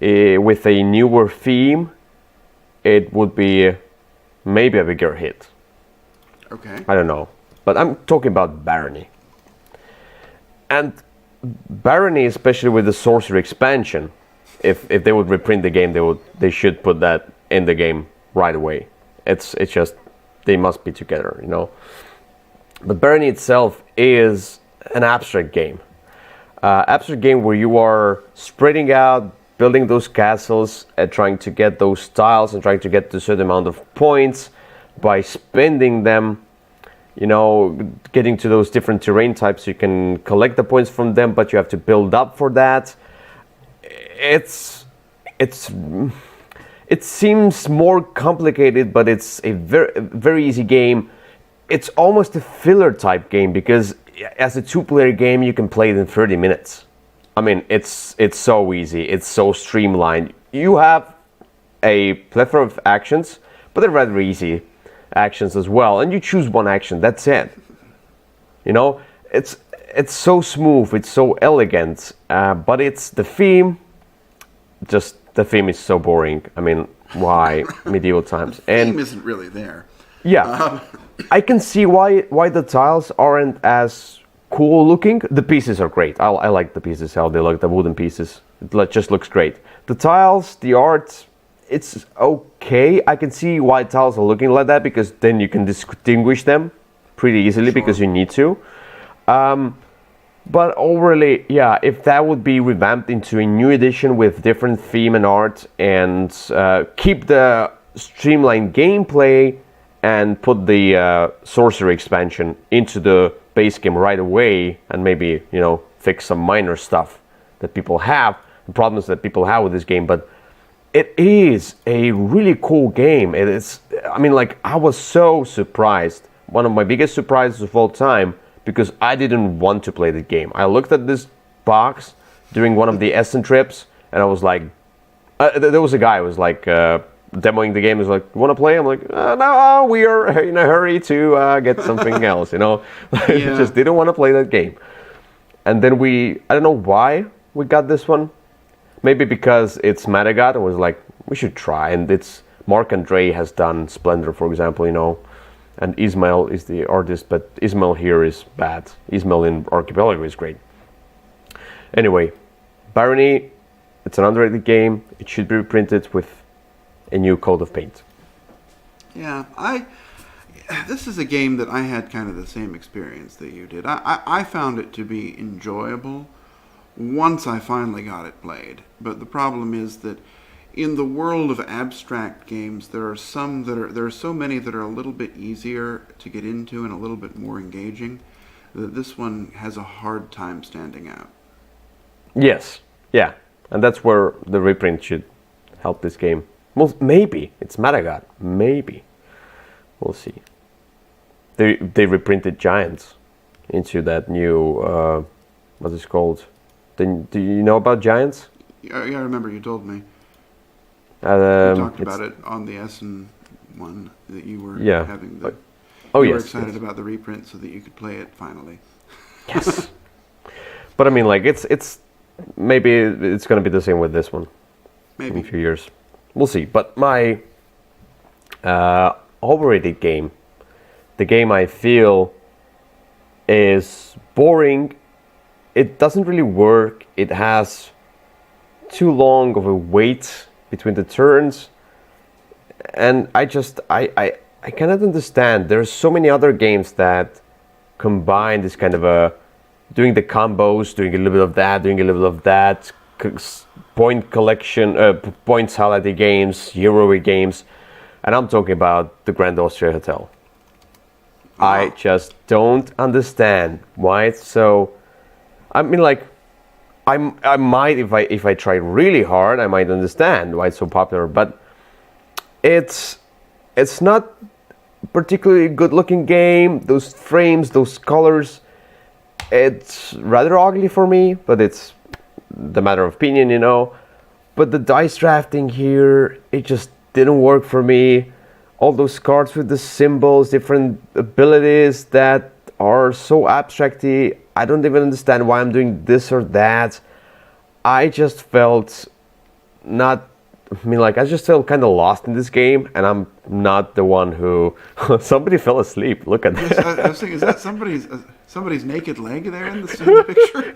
with a newer theme, it would be maybe a bigger hit. Okay. I don't know, but I'm talking about Barony. And Barony, especially with the sorcery expansion, if they would reprint the game, they should put that in the game right away. It's just they must be together, you know. But Barony itself is an abstract game. Abstract game where you are spreading out, building those castles, and trying to get those tiles and trying to get to a certain amount of points by spending them, you know, getting to those different terrain types. You can collect the points from them, but you have to build up for that. It seems more complicated, but it's a very easy game. It's almost a filler type game because as a 2-player game, you can play it in 30 minutes. I mean, it's so easy. It's so streamlined. You have a plethora of actions, but they're rather easy actions as well, and you choose one action. That's it. You know, it's so smooth. It's so elegant. But it's the theme. Just the theme is so boring. I mean, why medieval times? The theme isn't really there. Yeah, I can see why the tiles aren't as cool looking. The pieces are great. I like the pieces, how they look, the wooden pieces. It just looks great. The tiles, the art, it's okay. I can see why tiles are looking like that, because then you can distinguish them pretty easily. Sure. Because you need to. But overall, yeah, if that would be revamped into a new edition with different theme and art, and keep the streamlined gameplay and put the sorcery expansion into the base game right away, and maybe, you know, fix some minor stuff that people have, the problems that people have with this game. But it is a really cool game. It is, I mean, like, I was so surprised. One of my biggest surprises of all time, because I didn't want to play the game. I looked at this box during one of the Essen trips, and I was like, there was a guy who was like demoing the game. He was like, "Want to play?" I'm like, "No, we are in a hurry to get something else." You know, Yeah. Just didn't want to play that game. And then I don't know why we got this one. Maybe because it's Madagat. I was like, we should try. And it's Mark Andre has done Splendor, for example, you know. And Ismail is the artist, but Ismail here is bad. Ismail in Archipelago is great. Anyway, Barony, it's an underrated game. It should be reprinted with a new coat of paint. Yeah, this is a game that I had kind of the same experience that you did. I found it to be enjoyable once I finally got it played. But the problem is that in the world of abstract games, there are so many that are a little bit easier to get into and a little bit more engaging, that this one has a hard time standing out. Yes, yeah, and that's where the reprint should help this game. Well, maybe it's Madagat. Maybe we'll see. They reprinted Giants into that new what is it called? Do you know about Giants? Yeah, I remember you told me. You talked about it on the Essen one, that you were having the. Oh, you yes, were excited yes. about the reprint so that you could play it finally. Yes. But I mean, like, it's maybe it's going to be the same with this one. Maybe in a few years, we'll see. But my overrated game, the game I feel is boring. It doesn't really work. It has too long of a wait between the turns, and I cannot understand. There's so many other games that combine this kind of a doing the combos, doing a little bit of that, doing a little bit of that, point collection, points holiday games, heroic games, and I'm talking about the Grand Austria Hotel. I just don't understand why it's so. I mean, like, I might if I try really hard, I might understand why it's so popular, but it's not particularly good looking game. Those frames, those colors, it's rather ugly for me, but it's the matter of opinion, you know. But the dice drafting here, it just didn't work for me. All those cards with the symbols, different abilities that are so abstracty, I don't even understand why I'm doing this or that. I just felt not, I mean, like, I just felt kind of lost in this game, and I'm not the one who. Somebody fell asleep. Look at that. I was thinking, is that somebody's naked leg there in the picture?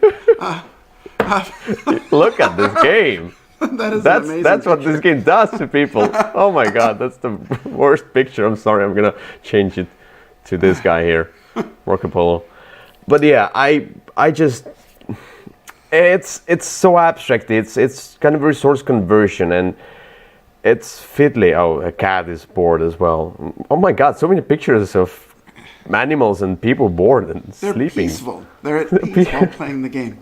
Look at this game. That's That's what this game does to people. Oh my god, that's the worst picture. I'm sorry, I'm gonna change it to this guy here, Marco Polo. But yeah, I just, it's so abstract. It's kind of resource conversion, and it's fiddly. Oh, a cat is bored as well. Oh my god, so many pictures of animals and people bored and They're sleeping. peaceful. They're at peace while playing the game.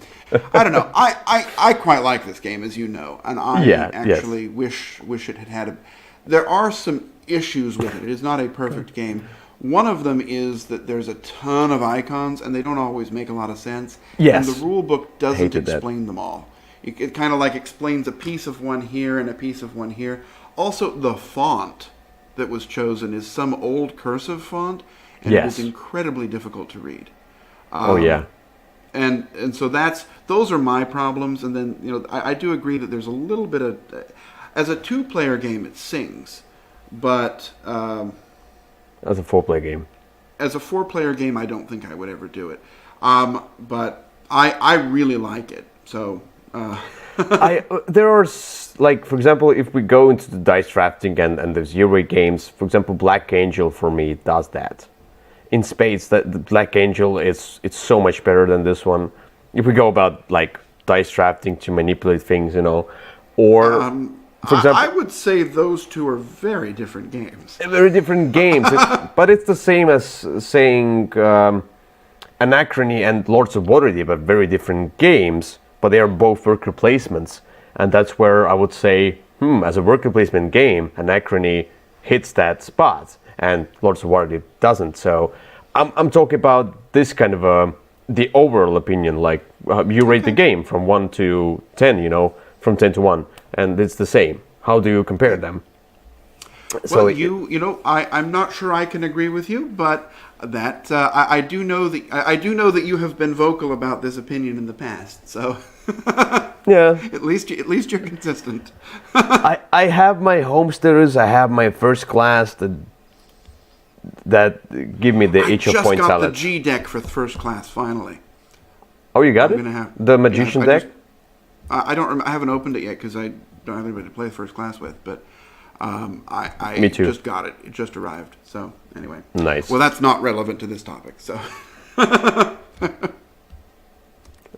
I don't know. I quite like this game, as you know, and I actually wish it had. There are some issues with it. It is not a perfect game. One of them is that there's a ton of icons, and they don't always make a lot of sense. Yes. And the rule book doesn't Hated explain them all. It kind of like explains a piece of one here and a piece of one here. Also, the font that was chosen is some old cursive font, and it is incredibly difficult to read. Oh yeah. And so those are my problems. And then, you know, I do agree that there's a little bit of, as a 2-player game, it sings, but That's a 4-player game. As a 4-player game, I don't think I would ever do it. But I really like it. So there are like, for example, if we go into the dice drafting and the zero games, for example, Black Angel for me does that. In spades, that the Black Angel it's so much better than this one. If we go about like dice drafting to manipulate things, you know, or for example, I would say those two are very different games. Very different games, but it's the same as saying Anachrony and Lords of Waterdeep are very different games, but they are both worker placements, and that's where I would say, as a worker placement game, Anachrony hits that spot, and Lords of Waterdeep doesn't. So I'm talking about this kind of the overall opinion, like you rate the game from 1 to 10, you know, from 10 to 1, and it's the same. How do you compare them? Well, you know, I'm not sure I can agree with you, but that I do know that you have been vocal about this opinion in the past. So yeah, at least you're consistent. I have my homesteaders. I have my first class that give me the each of point salad. I just got salad. the G deck for first class finally. Oh, you got it? The magician deck? I don't. I haven't opened it yet because I don't have anybody to play first class with. But I Me too. just got it. It just arrived. So anyway. Nice. Well, that's not relevant to this topic. So.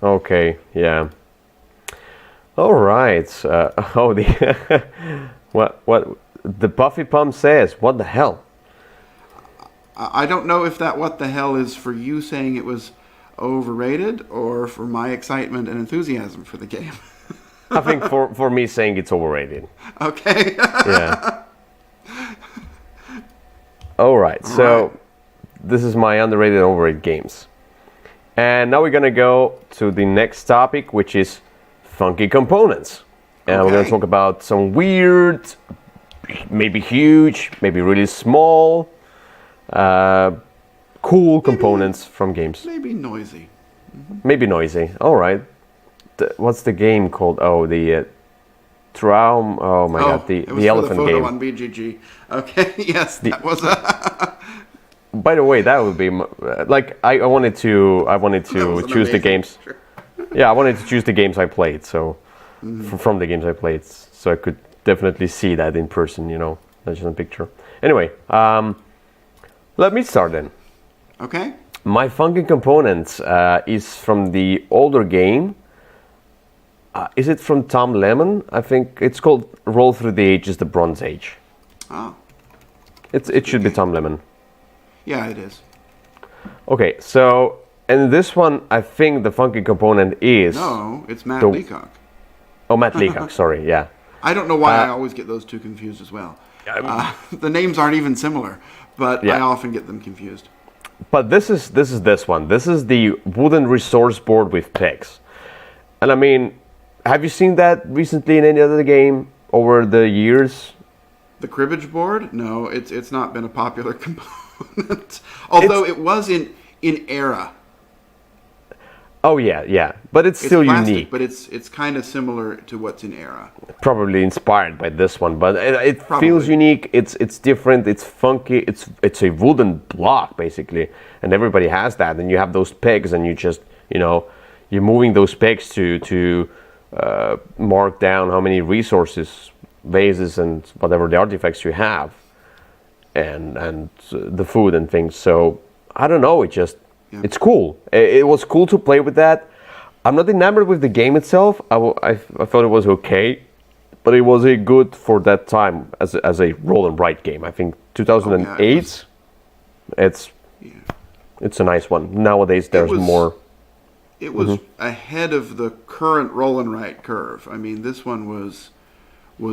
Okay. Yeah. All right. The what the Puffy Pum says? What the hell? I don't know if that what the hell is for you saying it was overrated or for my excitement and enthusiasm for the game. I think for me saying it's overrated. Okay. Yeah. All right. So this is my underrated and overrated games. And now we're going to go to the next topic, which is funky components. And we're going to talk about some weird, maybe huge, maybe really small, cool components from games. Maybe noisy. Maybe noisy. All right. What's the game called? Oh, the Traum. Oh my God, the elephant game. It was for the photo on BGG. Okay, yes, that was a. By the way, that would be like I wanted to choose the games. Sure. Yeah, I wanted to choose the games I played. So from the games I played. So I could definitely see that in person, not just in a picture. Anyway, let me start then. Okay. My funky component is from the older game. Is it from Tom Lemon? I think it's called Roll Through the Ages, the Bronze Age. Oh. It should be Tom Lemon. Yeah, it is. Okay, so in this one, I think the funky component is... No, it's Matt Leacock. Oh, Matt Leacock, sorry, yeah. I don't know why I always get those two confused as well. The names aren't even similar, but I often get them confused. But this is this one. This is the wooden resource board with pegs. And I mean, have you seen that recently in any other game over the years? The cribbage board? No, it's not been a popular component. Although it was in era. Oh yeah. But it's still plastic, unique. But it's kind of similar to what's in era. Probably inspired by this one, but it feels unique. It's different. It's funky. It's a wooden block basically, and everybody has that. And you have those pegs, and you just you're moving those pegs to mark down how many resources, vases, and whatever the artifacts you have, and the food and things. So I don't know. It's cool. It was cool to play with that. I'm not enamored with the game itself. I thought it was okay, but it was a good for that time as a roll and write game. I think 2008. It's a nice one. Nowadays there's more. It was ahead of the current roll and write curve. I mean, this one was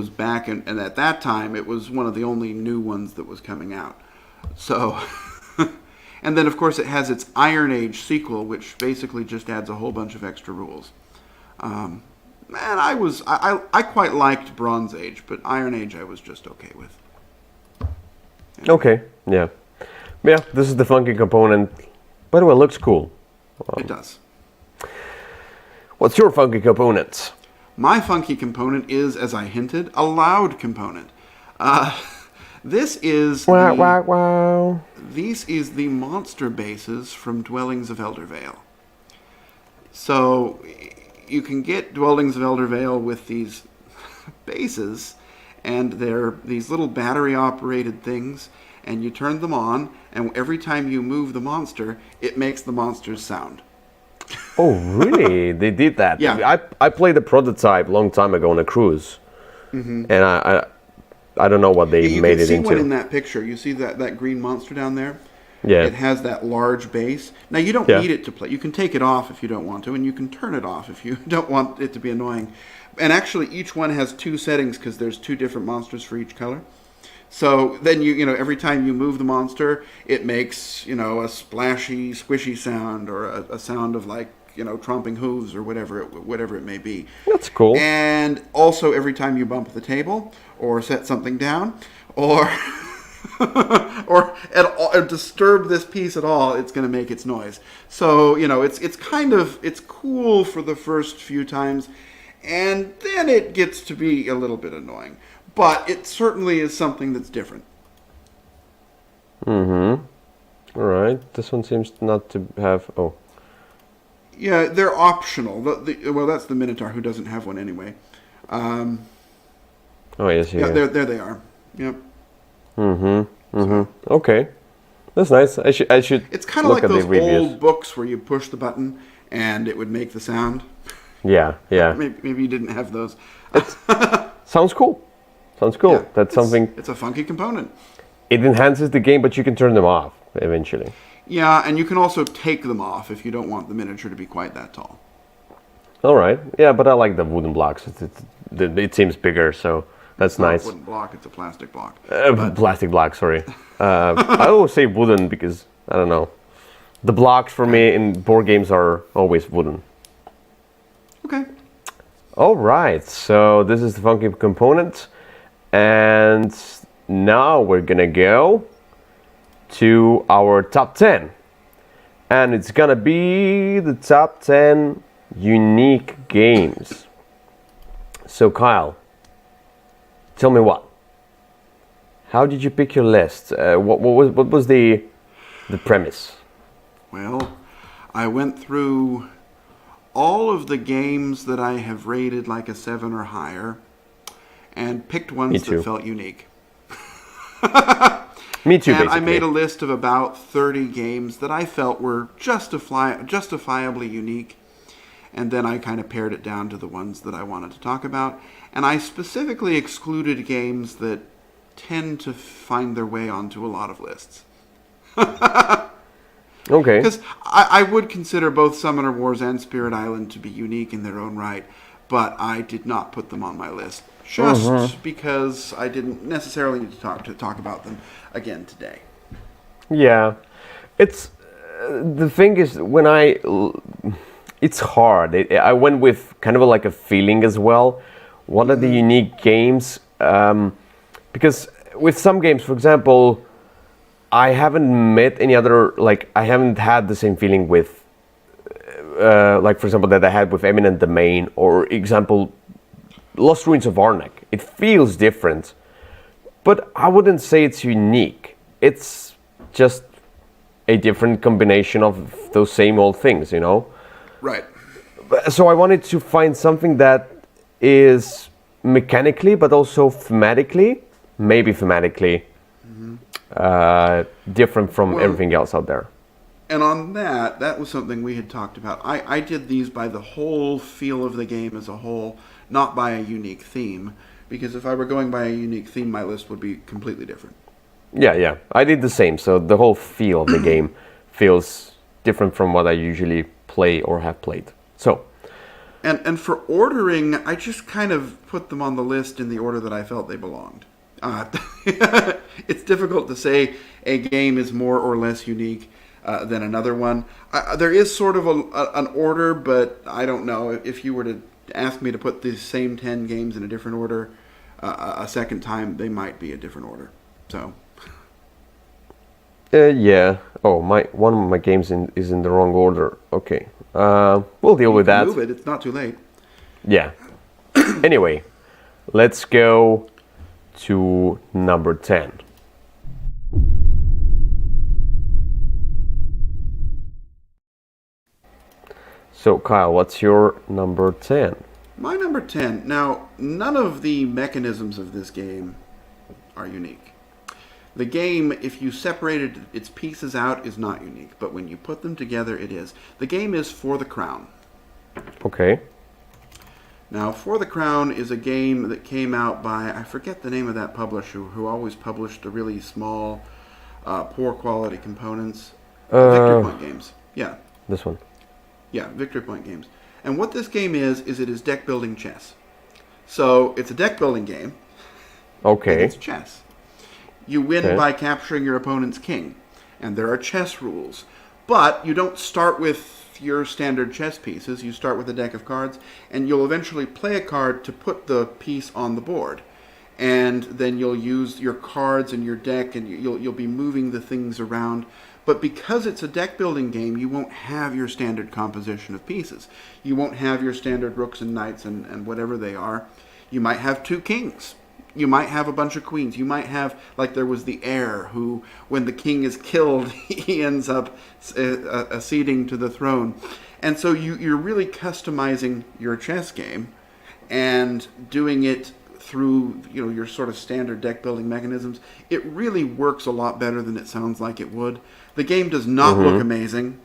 back, and at that time it was one of the only new ones that was coming out. So. And then, of course, it has its Iron Age sequel, which basically just adds a whole bunch of extra rules. I quite liked Bronze Age, but Iron Age I was just okay with. Anyway. Okay, yeah. This is the funky component. By the way, it looks cool. It does. What's your funky component? My funky component is, as I hinted, a loud component. This is These is the monster bases from Dwellings of Eldervale. So you can get Dwellings of Eldervale with these bases, and they're these little battery-operated things, and you turn them on, and every time you move the monster, it makes the monster's sound. Oh, really? They did that? Yeah. I played a prototype a long time ago on a cruise, and I don't know what they made it into. You see one in that picture. You see that green monster down there? Yeah. It has that large base. Now, you don't need it to play. You can take it off if you don't want to, and you can turn it off if you don't want it to be annoying. And actually, each one has two settings because there's two different monsters for each color. So then every time you move the monster, it makes, a splashy, squishy sound, or a sound of like, tromping hooves, or whatever it may be. That's cool. And also every time you bump the table or set something down or or disturb this piece at all, it's going to make its noise. So, it's cool for the first few times, and then it gets to be a little bit annoying. But it certainly is something that's different. All right. This one seems not to have... Oh. Yeah, they're optional. Well, that's the Minotaur, who doesn't have one anyway. Oh, yes, yeah. There they are. Yep. So. Okay. That's nice. I should It's kind of like those old books where you push the button and it would make the sound. Yeah. Maybe you didn't have those. Sounds cool. Yeah, That's something... It's a funky component. It enhances the game, but you can turn them off eventually. Yeah, and you can also take them off if you don't want the miniature to be quite that tall. All right. Yeah, but I like the wooden blocks. It seems bigger, so that's nice. It's not a wooden block, it's a plastic block. Plastic block, sorry. I always say wooden because, I don't know. The blocks for me in board games are always wooden. Okay. All right, so this is the funky component. And now we're gonna go to our top 10. And it's gonna be the top 10 unique games. So Kyle, tell me what? How did you pick your list? What was the premise? Well, I went through all of the games that I have rated like a 7 or higher and picked ones that felt unique. Me too, and basically. I made a list of about 30 games that I felt were justifiably unique. And then I kind of pared it down to the ones that I wanted to talk about. And I specifically excluded games that tend to find their way onto a lot of lists. Okay. Because I would consider both Summoner Wars and Spirit Island to be unique in their own right, but I did not put them on my list. Just because I didn't necessarily need to talk about them again today. Yeah. It's the thing is when it's hard. I went with kind of like a feeling as well. What are the unique games? Because with some games, for example, I haven't met any other, like, I haven't had the same feeling with, like, for example, that I had with Eminent Domain, or example, Lost Ruins of Arnak. It feels different, but I wouldn't say it's unique. It's just a different combination of those same old things, you know? Right. So I wanted to find something that is mechanically, but also thematically, different from everything else out there. And on that was something we had talked about. I did these by the whole feel of the game as a whole, not by a unique theme. Because if I were going by a unique theme, my list would be completely different. Yeah. I did the same. So the whole feel of the game feels different from what I usually play or have played. So. And for ordering, I just kind of put them on the list in the order that I felt they belonged. It's difficult to say a game is more or less unique than another one. There is sort of an order, but I don't know. If you were to ask me to put the same 10 games in a different order a second time, they might be a different order. So. Yeah. Oh, one of my games is in the wrong order. Okay. We'll deal with that. Move it. It's not too late. Yeah. Anyway, let's go to number 10. So, Kyle, what's your number 10? My number 10. Now, none of the mechanisms of this game are unique. The game, if you separated its pieces out, is not unique, but when you put them together, it is. The game is For the Crown. Okay. Now, For the Crown is a game that came out by, I forget the name of that publisher, who always published the really small, poor quality components. Victory Point Games. Yeah. This one. Yeah, Victory Point Games. And what this game is it is deck building chess. So, it's a deck building game. Okay. And it's chess. You win by capturing your opponent's king. And there are chess rules. But you don't start with your standard chess pieces. You start with a deck of cards, and you'll eventually play a card to put the piece on the board. And then you'll use your cards and your deck, and you'll be moving the things around. But because it's a deck building game, you won't have your standard composition of pieces. You won't have your standard rooks and knights and whatever they are. You might have 2 kings. You might have a bunch of queens. You might have, like there was the heir who, when the king is killed, he ends up acceding to the throne. And so you're really customizing your chess game and doing it through your sort of standard deck building mechanisms. It really works a lot better than it sounds like it would. The game does not look amazing.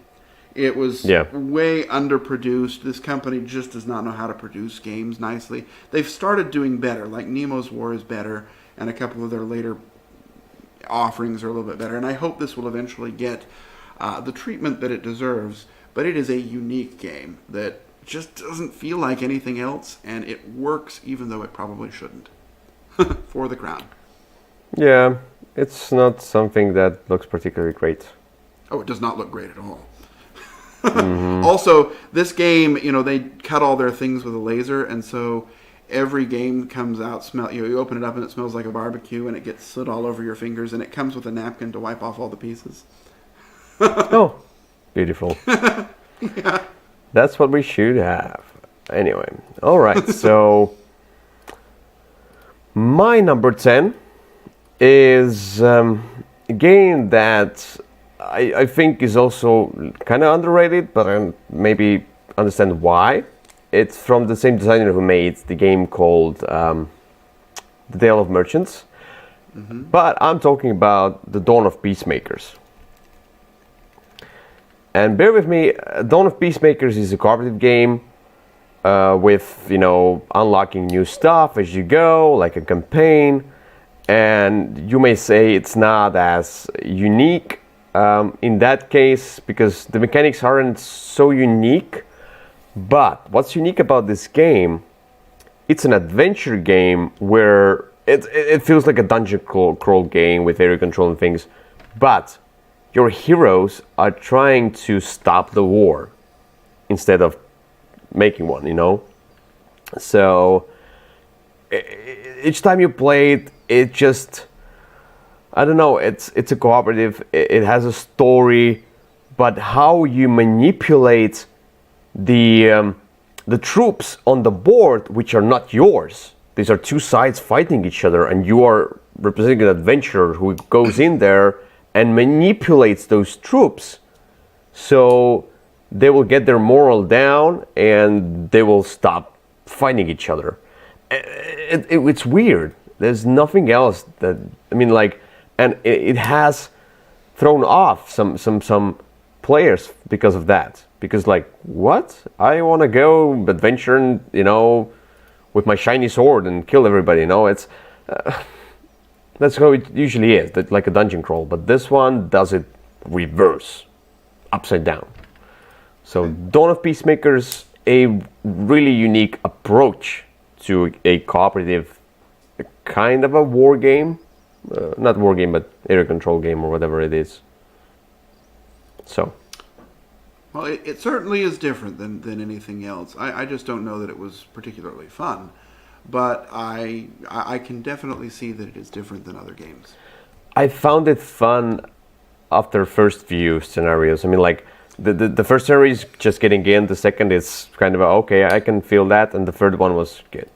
It was way underproduced. This company just does not know how to produce games nicely. They've started doing better, like Nemo's War is better, and a couple of their later offerings are a little bit better. And I hope this will eventually get the treatment that it deserves. But it is a unique game that just doesn't feel like anything else, and it works even though it probably shouldn't. For the Crown. Yeah, it's not something that looks particularly great. Oh, it does not look great at all. Also, this game, they cut all their things with a laser, and so every game comes out, you open it up and it smells like a barbecue, and it gets soot all over your fingers, and it comes with a napkin to wipe off all the pieces. Oh, beautiful. Yeah. That's what we should have. Anyway, all right, so my number 10 is a game that I think is also kind of underrated, but maybe understand why. It's from the same designer who made the game called The Tale of Merchants. But I'm talking about the Dawn of Peacemakers. And bear with me, Dawn of Peacemakers is a cooperative game with, unlocking new stuff as you go, like a campaign. And you may say it's not as unique in that case, because the mechanics aren't so unique. But what's unique about this game, it's an adventure game where it feels like a dungeon crawl game with area control and things, but your heroes are trying to stop the war instead of making one, So each time you play it just, I don't know, it's a cooperative, it has a story, but how you manipulate the troops on the board, which are not yours. These are two sides fighting each other, and you are representing an adventurer who goes in there and manipulates those troops so they will get their morale down and they will stop fighting each other. It's weird. There's nothing else that, and it has thrown off some players because of that. Because what? I want to go adventuring, with my shiny sword and kill everybody. It's that's how it usually is, like a dungeon crawl. But this one does it reverse, upside down. So Dawn of Peacemakers, a really unique approach to a cooperative, kind of a war game, not war game, but area control game or whatever it is. So. Well, it certainly is different than anything else. I just don't know that it was particularly fun, but I can definitely see that it is different than other games. I found it fun after first few scenarios. The first scenario is just getting in. The second is kind of okay, I can feel that, and the third one was good.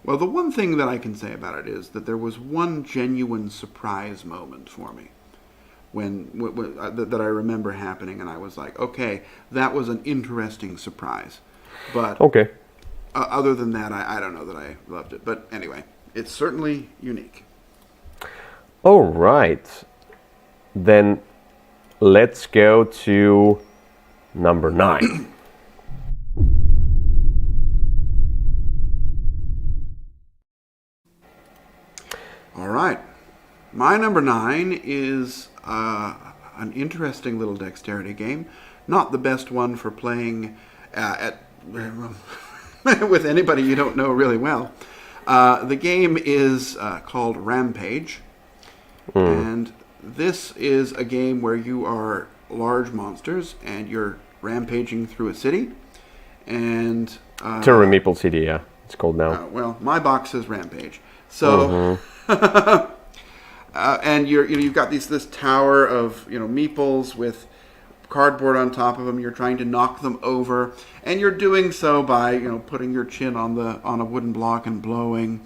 Well, the one thing that I can say about it is that there was one genuine surprise moment for me. That I remember happening, and I was like, okay, that was an interesting surprise. But okay. Other than that, I don't know that I loved it. But anyway, it's certainly unique. All right. Then let's go to number 9. All right. My number 9 is an interesting little dexterity game. Not the best one for playing with anybody you don't know really well. The game is called Rampage. And this is a game where you are large monsters and you're rampaging through a city. And Terror Maple City, yeah, it's called now. Well, my box says Rampage. So... and you've got this tower of meeples with cardboard on top of them. You're trying to knock them over, and you're doing so by putting your chin on a wooden block and blowing,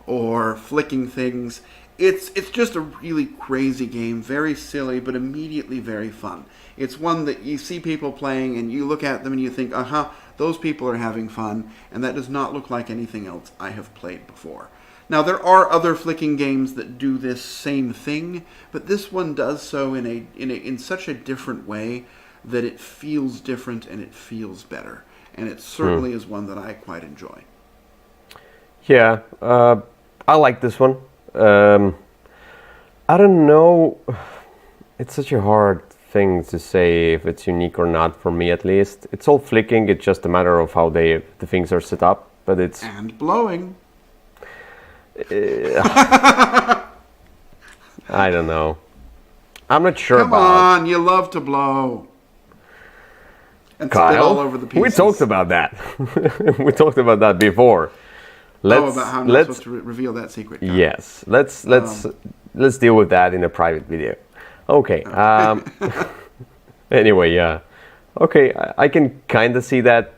or flicking things. It's just a really crazy game, very silly, but immediately very fun. It's one that you see people playing, and you look at them and you think, those people are having fun, and that does not look like anything else I have played before. Now, there are other flicking games that do this same thing, but this one does so in such a different way that it feels different and it feels better. And it certainly is one that I quite enjoy. Yeah, I like this one. I don't know. It's such a hard thing to say if it's unique or not, for me at least. It's all flicking, it's just a matter of how the things are set up, but it's... And blowing. I don't know. I'm not sure Come on, you love to blow. And Kyle, spit all over the pieces. we talked about that. We talked about that before. About how I'm not supposed to reveal that secret. Kyle. Yes, let's deal with that in a private video. Okay. Anyway, yeah. Okay, I can kind of see that,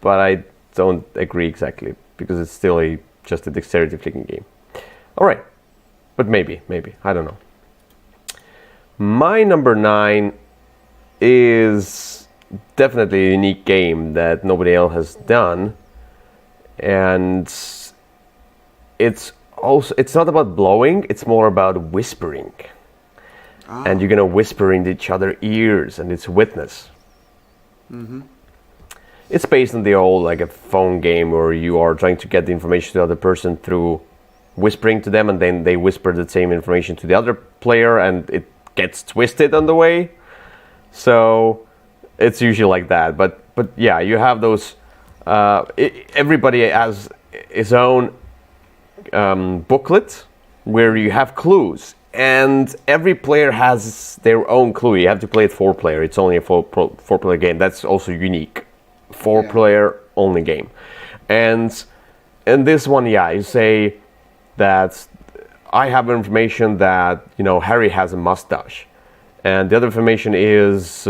but I don't agree exactly because it's still just a dexterity flicking game. All right, but maybe, I don't know. My number 9 is definitely a unique game that nobody else has done, and it's not about blowing, it's more about whispering. And you're gonna whisper into each other's ears, and it's witness. It's based on the old like a phone game where you are trying to get the information to the other person through whispering to them, and then they whisper the same information to the other player, and it gets twisted on the way. So it's usually like that. But yeah, you have those. Everybody has his own booklet where you have clues, and every player has their own clue. You have to play it 4-player. It's only a 4-player game. That's also unique. 4-player only game. And in this one, yeah, you say that I have information that, you know, Harry has a mustache. And the other information is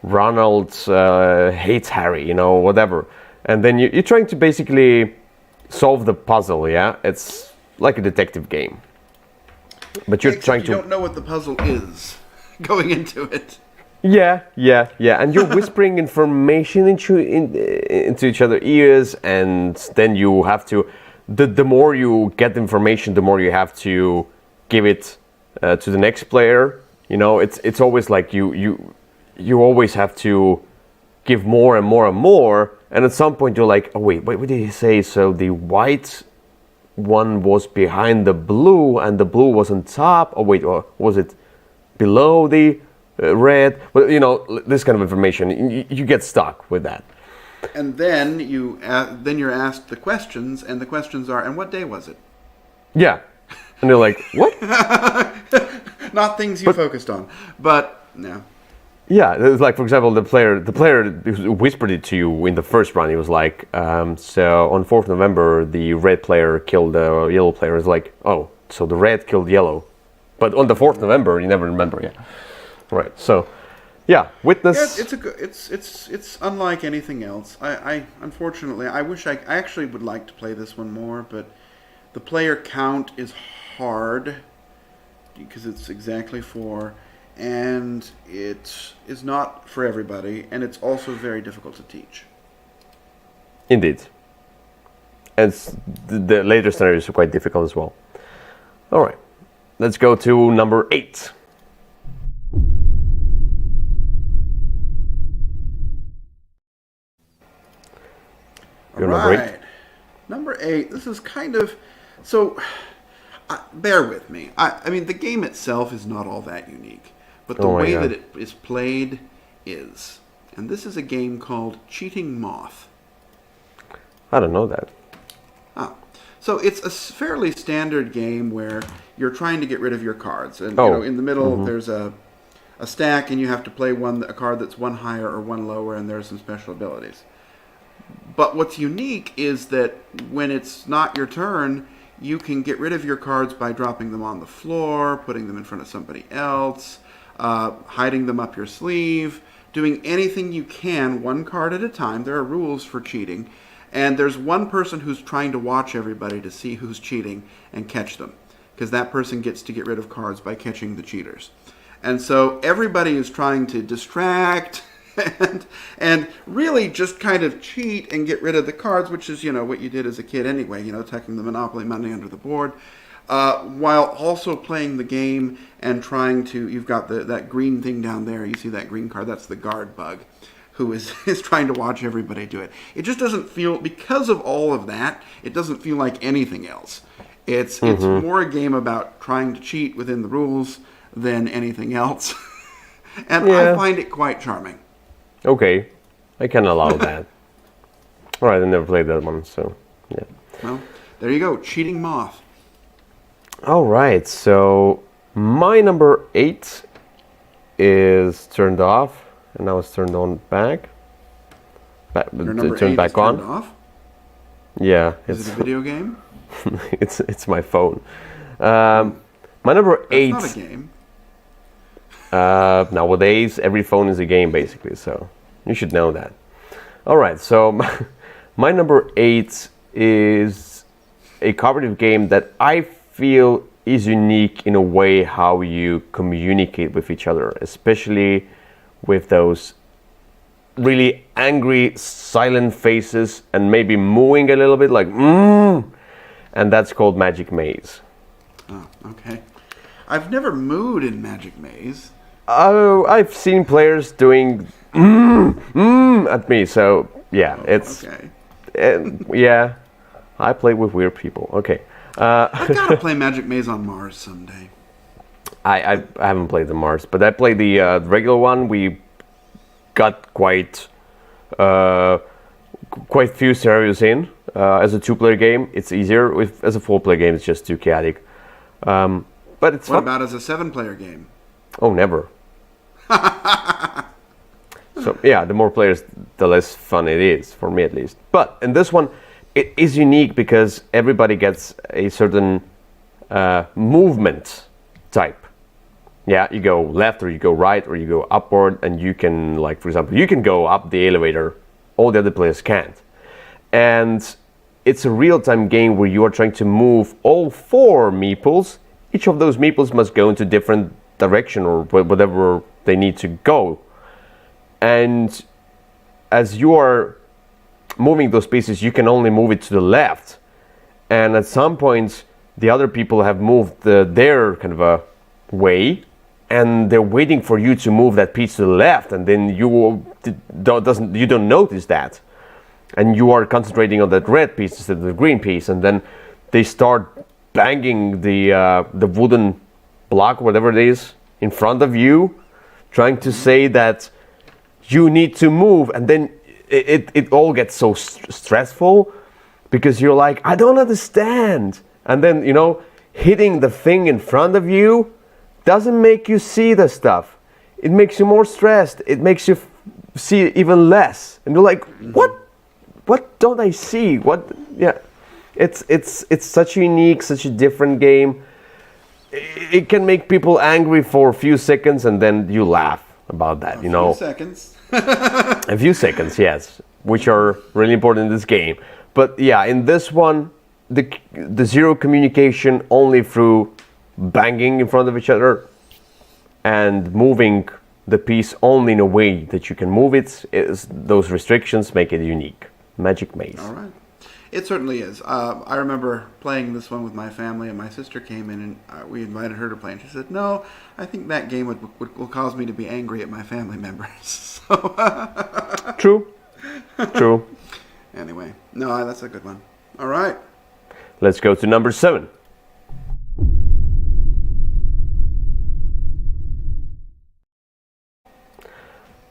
Ronald hates Harry, you know, whatever. And then you're trying to basically solve the puzzle, yeah? It's like a detective game. But you're trying to... You don't know what the puzzle is going into it. Yeah. And you're whispering information into each other's ears, and then you have to... The more you get information, the more you have to give it to the next player. You know, it's always like you always have to give more and more and more, and at some point you're like, oh wait, what did he say? So the white one was behind the blue, and the blue was on top. Oh wait, or was it below the red? Well, you know, this kind of information, you get stuck with that. And then you're asked the questions, and the questions are, and what day was it? Yeah, and they're like, what? Not things you focused on, but no. Yeah, it's like, for example, the player who whispered it to you in the first round. He was like, so on 4th November, the red player killed the yellow player. It's like, oh, so the red killed yellow. But on the 4th November, you never remember, yeah. Right, so, yeah, witness... Yeah, it's unlike anything else. I unfortunately, I actually would like to play this one more, but the player count is hard, because it's exactly 4. And it is not for everybody, and it's also very difficult to teach. Indeed. And the later scenarios are quite difficult as well. All right, let's go to number 8. All right. Number 8. This is kind of... So, bear with me. I mean, the game itself is not all that unique. But the way that it is played is. And this is a game called Cheating Moth. I don't know that. So it's a fairly standard game where you're trying to get rid of your cards. And you know, in the middle there's a stack, and you have to play a card that's one higher or one lower, and there are some special abilities. But what's unique is that when it's not your turn, you can get rid of your cards by dropping them on the floor, putting them in front of somebody else, hiding them up your sleeve, doing anything you can, one card at a time. There are rules for cheating, and there's one person who's trying to watch everybody to see who's cheating and catch them, because that person gets to get rid of cards by catching the cheaters. And so everybody is trying to distract and really just kind of cheat and get rid of the cards, which is, you know, what you did as a kid anyway, you know, tucking the Monopoly money under the board. While also playing the game and trying to, you've got that green thing down there, you see that green card, that's the guard bug, who is trying to watch everybody do it. It just doesn't feel, because of all of that, it doesn't feel like anything else. It's more a game about trying to cheat within the rules than anything else. And I find it quite charming. Okay, I can allow that. All right, I never played that one, so yeah. Well, there you go, Cheating Moth. All right, so my number 8 is turned off, and now it's turned on back. Your number turned 8 back is turned on. off? Yeah, Is it a video game? it's my phone. My number 8. It's not a game. Nowadays, every phone is a game, basically, so you should know that. All right, so my number 8 is a cooperative game that I feel is unique in a way how you communicate with each other, especially with those really angry, silent faces and maybe mooing a little bit like and that's called Magic Maze. Oh, okay. I've never mooed in Magic Maze. Oh, I've seen players doing at me, so yeah, it's Okay. yeah. I play with weird people. Okay. I've got to play Magic Maze on Mars someday. I haven't played the Mars, but I played the regular one. We got quite few scenarios in as a 2-player game. It's easier. As a 4-player game, it's just too chaotic. But it's What fun. about as a 7-player game? Oh, never. So yeah, the more players, the less fun it is, for me at least. But in this one, it is unique because everybody gets a certain movement type. Yeah, you go left or you go right or you go upward, and you can, like, for example, you can go up the elevator, all the other players can't. And it's a real-time game where you are trying to move all 4 meeples. Each of those meeples must go into different direction or whatever they need to go. And as you are moving those pieces, you can only move it to the left. And at some point, the other people have moved their kind of a way, and they're waiting for you to move that piece to the left, and then you don't notice that, and you are concentrating on that red piece instead of the green piece, and then they start banging the wooden block, whatever it is, in front of you, trying to say that you need to move, and then it all gets so stressful because you're like, I don't understand, and then hitting the thing in front of you doesn't make you see the stuff. It makes you more stressed. It makes you see even less, and you're like, what don't I see? What? Yeah, it's such a unique, such a different game. It can make people angry for a few seconds, and then you laugh about that. A few seconds. A few seconds, yes, which are really important in this game. But yeah, in this one, the zero communication only through banging in front of each other and moving the piece only in a way that you can move it. Those restrictions make it unique. Magic Maze. All right. It certainly is. I remember playing this one with my family, and my sister came in, and we invited her to play, and she said, "No, I think that game will cause me to be angry at my family members." So True. Anyway, no, that's a good one. All right. Let's go to number 7.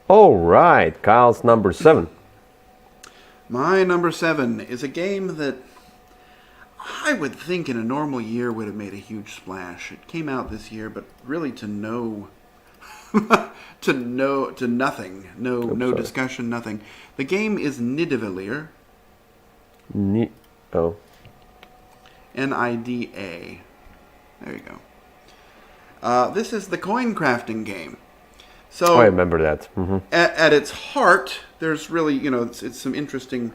All right, Kyle's number 7. My number 7 is a game that I would think in a normal year would have made a huge splash. It came out this year, but really to nothing. No discussion, nothing. The game is Nidavellir. Nida. There you go. This is the coin crafting game. So I remember that. Mm-hmm. At its heart, there's really, it's some interesting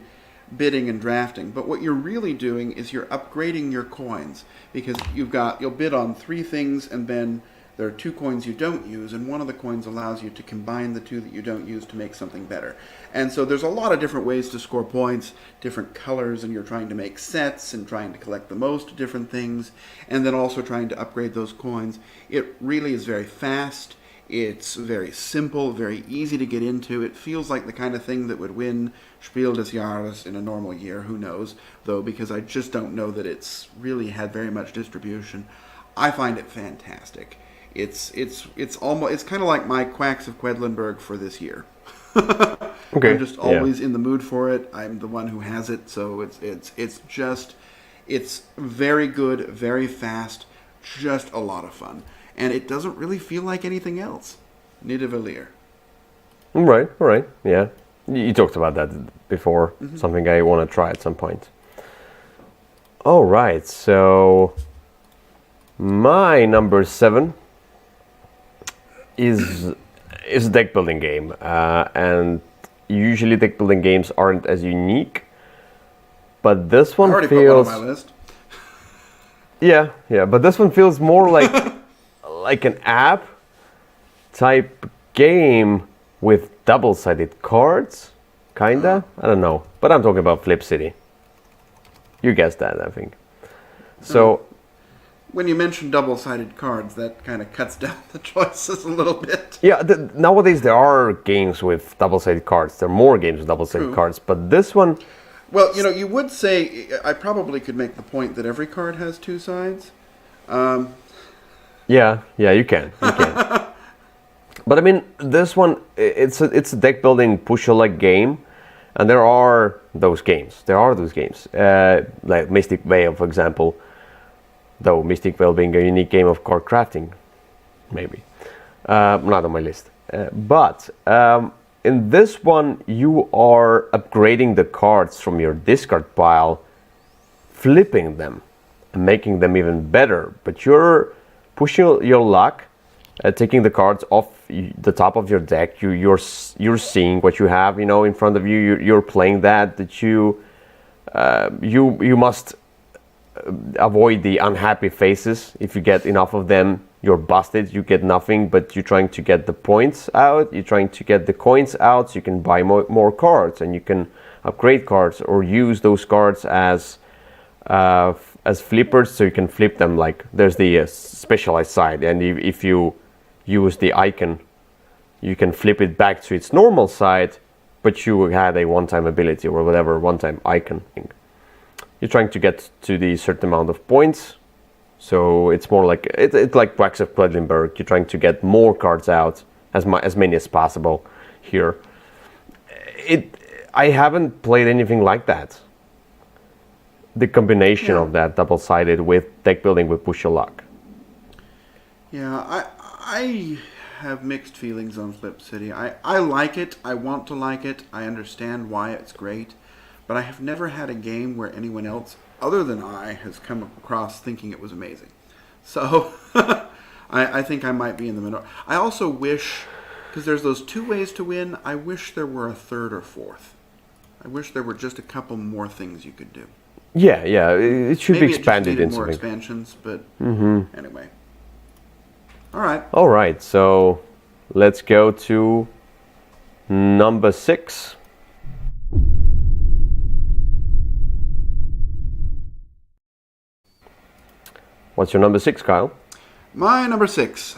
bidding and drafting. But what you're really doing is you're upgrading your coins, because you'll bid on 3 things, and then there are 2 coins you don't use, and one of the coins allows you to combine the 2 that you don't use to make something better. And so there's a lot of different ways to score points, different colors, and you're trying to make sets and trying to collect the most different things, and then also trying to upgrade those coins. It really is very fast. It's very simple, very easy to get into. It feels like the kind of thing that would win Spiel des Jahres in a normal year. Who knows, though, because I just don't know that it's really had very much distribution. I find it fantastic. It's kind of like my Quacks of Quedlinburg for this year. Okay. I'm just always in the mood for it. I'm the one who has it, so it's very good, very fast, just a lot of fun. And it doesn't really feel like anything else. Nidavellir. All right, yeah. You talked about that before. Mm-hmm. Something I want to try at some point. All right, so my number 7 is a deck building game, and usually deck building games aren't as unique, but this one I already feels. put one on my list. Yeah, but this one feels more like an app type game with double-sided cards, kinda. I don't know, but I'm talking about Flip City. You guessed that, I think. So, when you mention double-sided cards, that kind of cuts down the choices a little bit. yeah, nowadays there are games with double-sided cards. There are more games with double-sided cards, but this one... Well, you know, you would say, I probably could make the point that every card has two sides. Yeah, you can. But I mean, this one, it's a deck building push-a-luck game, and there are those games. Like Mystic Vale, for example. Though Mystic Vale being a unique game of card crafting, maybe. Not on my list. But in this one, you are upgrading the cards from your discard pile, flipping them, and making them even better. But you're pushing your luck, taking the cards off the top of your deck. You're seeing what you have, in front of you. You're playing that you must avoid the unhappy faces. If you get enough of them, you're busted. You get nothing, but you're trying to get the points out. You're trying to get the coins out so you can buy more cards, and you can upgrade cards or use those cards as flippers, so you can flip them. Like there's the specialized side, and if you use the icon, you can flip it back to its normal side, but you had a one-time ability or whatever one-time icon thing. You're trying to get to the certain amount of points, so it's more like it's like Wax of Quedlinburg. You're trying to get more cards out, as many as possible here. I haven't played anything like that. The combination of that double-sided with deck building with push your luck. Yeah, I have mixed feelings on Flip City. I like it. I want to like it. I understand why it's great. But I have never had a game where anyone else other than I has come across thinking it was amazing. So I think I might be in the middle. I also wish, because there's those two ways to win, I wish there were a third or fourth. I wish there were just a couple more things you could do. Yeah, it should be expanded into more expansions, but anyway. All right, so let's go to number 6. What's your number 6, Kyle? My number 6.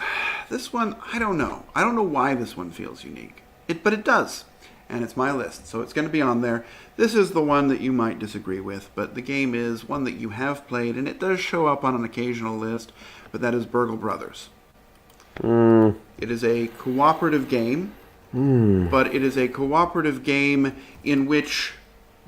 This one, I don't know. I don't know why this one feels unique. But it does. And it's my list, so it's going to be on there. This is the one that you might disagree with, but the game is one that you have played, and it does show up on an occasional list, but that is Burgle Brothers. It is a cooperative game, but it is a cooperative game in which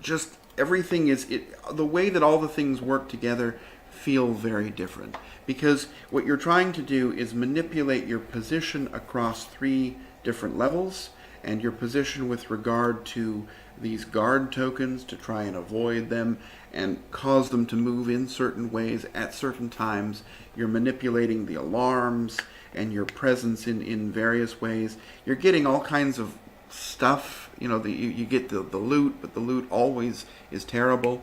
just everything is... the way that all the things work together feel very different, because what you're trying to do is manipulate your position across 3 different levels, and your position with regard to these guard tokens to try and avoid them and cause them to move in certain ways at certain times. You're manipulating the alarms and your presence in various ways. You're getting all kinds of stuff. You get the loot, but the loot always is terrible.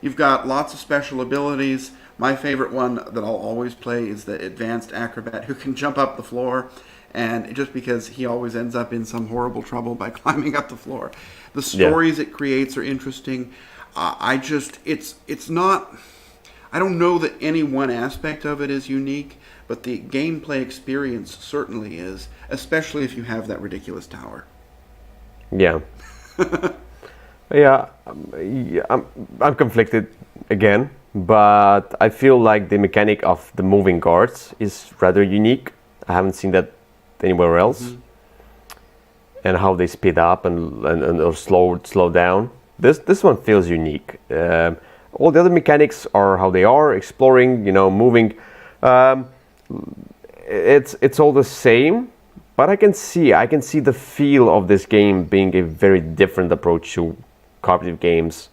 You've got lots of special abilities. My favorite one that I'll always play is the Advanced Acrobat, who can jump up the floor, and just because he always ends up in some horrible trouble by climbing up the floor. The stories it creates are interesting. It's not... I don't know that any one aspect of it is unique, but the gameplay experience certainly is, especially if you have that ridiculous tower. Yeah. I'm conflicted again, but I feel like the mechanic of the moving guards is rather unique. I haven't seen that anywhere else. And how they speed up and or slow down. This one feels unique. All the other mechanics are how they are, exploring, moving. It's all the same, but I can see the feel of this game being a very different approach to cooperative games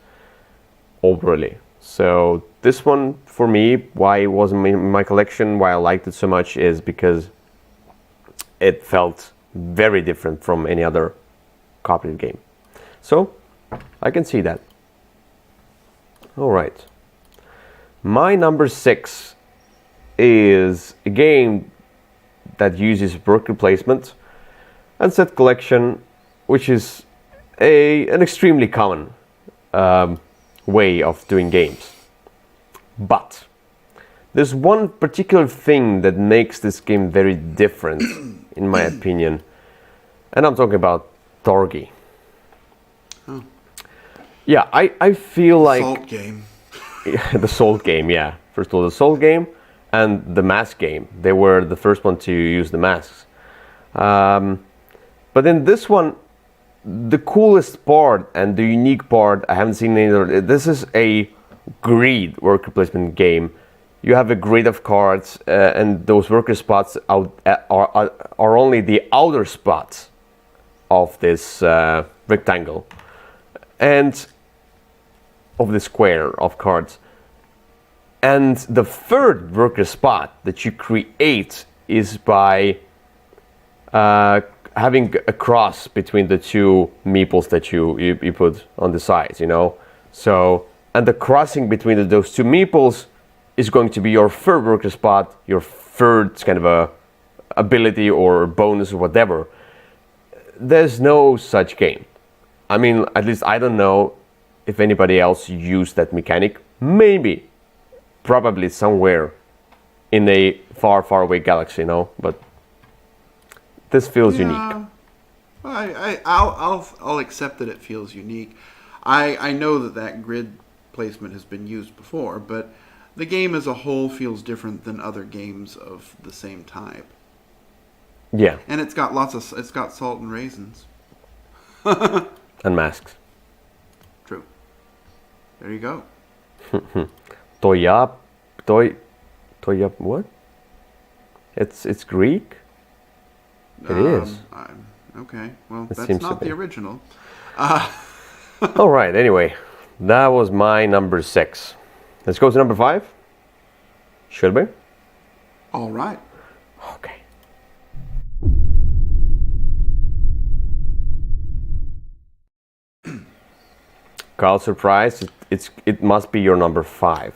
overall. So this one, for me, why it wasn't in my collection, why I liked it so much, is because it felt very different from any other cooperative game. So I can see that. All right. My number 6 is a game that uses worker placement, and set collection, which is an extremely common way of doing games. But there's one particular thing that makes this game very different, in my opinion, and I'm talking about Torgi. Oh. Yeah, I feel like... Salt game. The Salt game, yeah. First of all, the Salt game and the mask game. They were the first one to use the masks. But in this one, the coolest part and the unique part, I haven't seen any other. This is a grid worker placement game. You have a grid of cards, and those worker spots are only the outer spots of this rectangle and of the square of cards. And the third worker spot that you create is by having a cross between the two meeples that you put on the sides, you know. So, and the crossing between those two meeples is going to be your third worker spot, your third kind of a ability or bonus or whatever. There's no such game. I mean, at least I don't know if anybody else used that mechanic. Maybe, probably somewhere in a far, far away galaxy, you know. But this feels unique. I'll accept that it feels unique. I know that grid placement has been used before, but the game as a whole feels different than other games of the same type. Yeah. And it's got salt and raisins. And masks. True. There you go. Toyap, what? It's Greek? It is. Okay, well, It that's seems to not be. the original. All right, anyway, that was my number 6. Let's go to number 5. Should we? All right. Okay. Carl, surprise, it must be your number 5.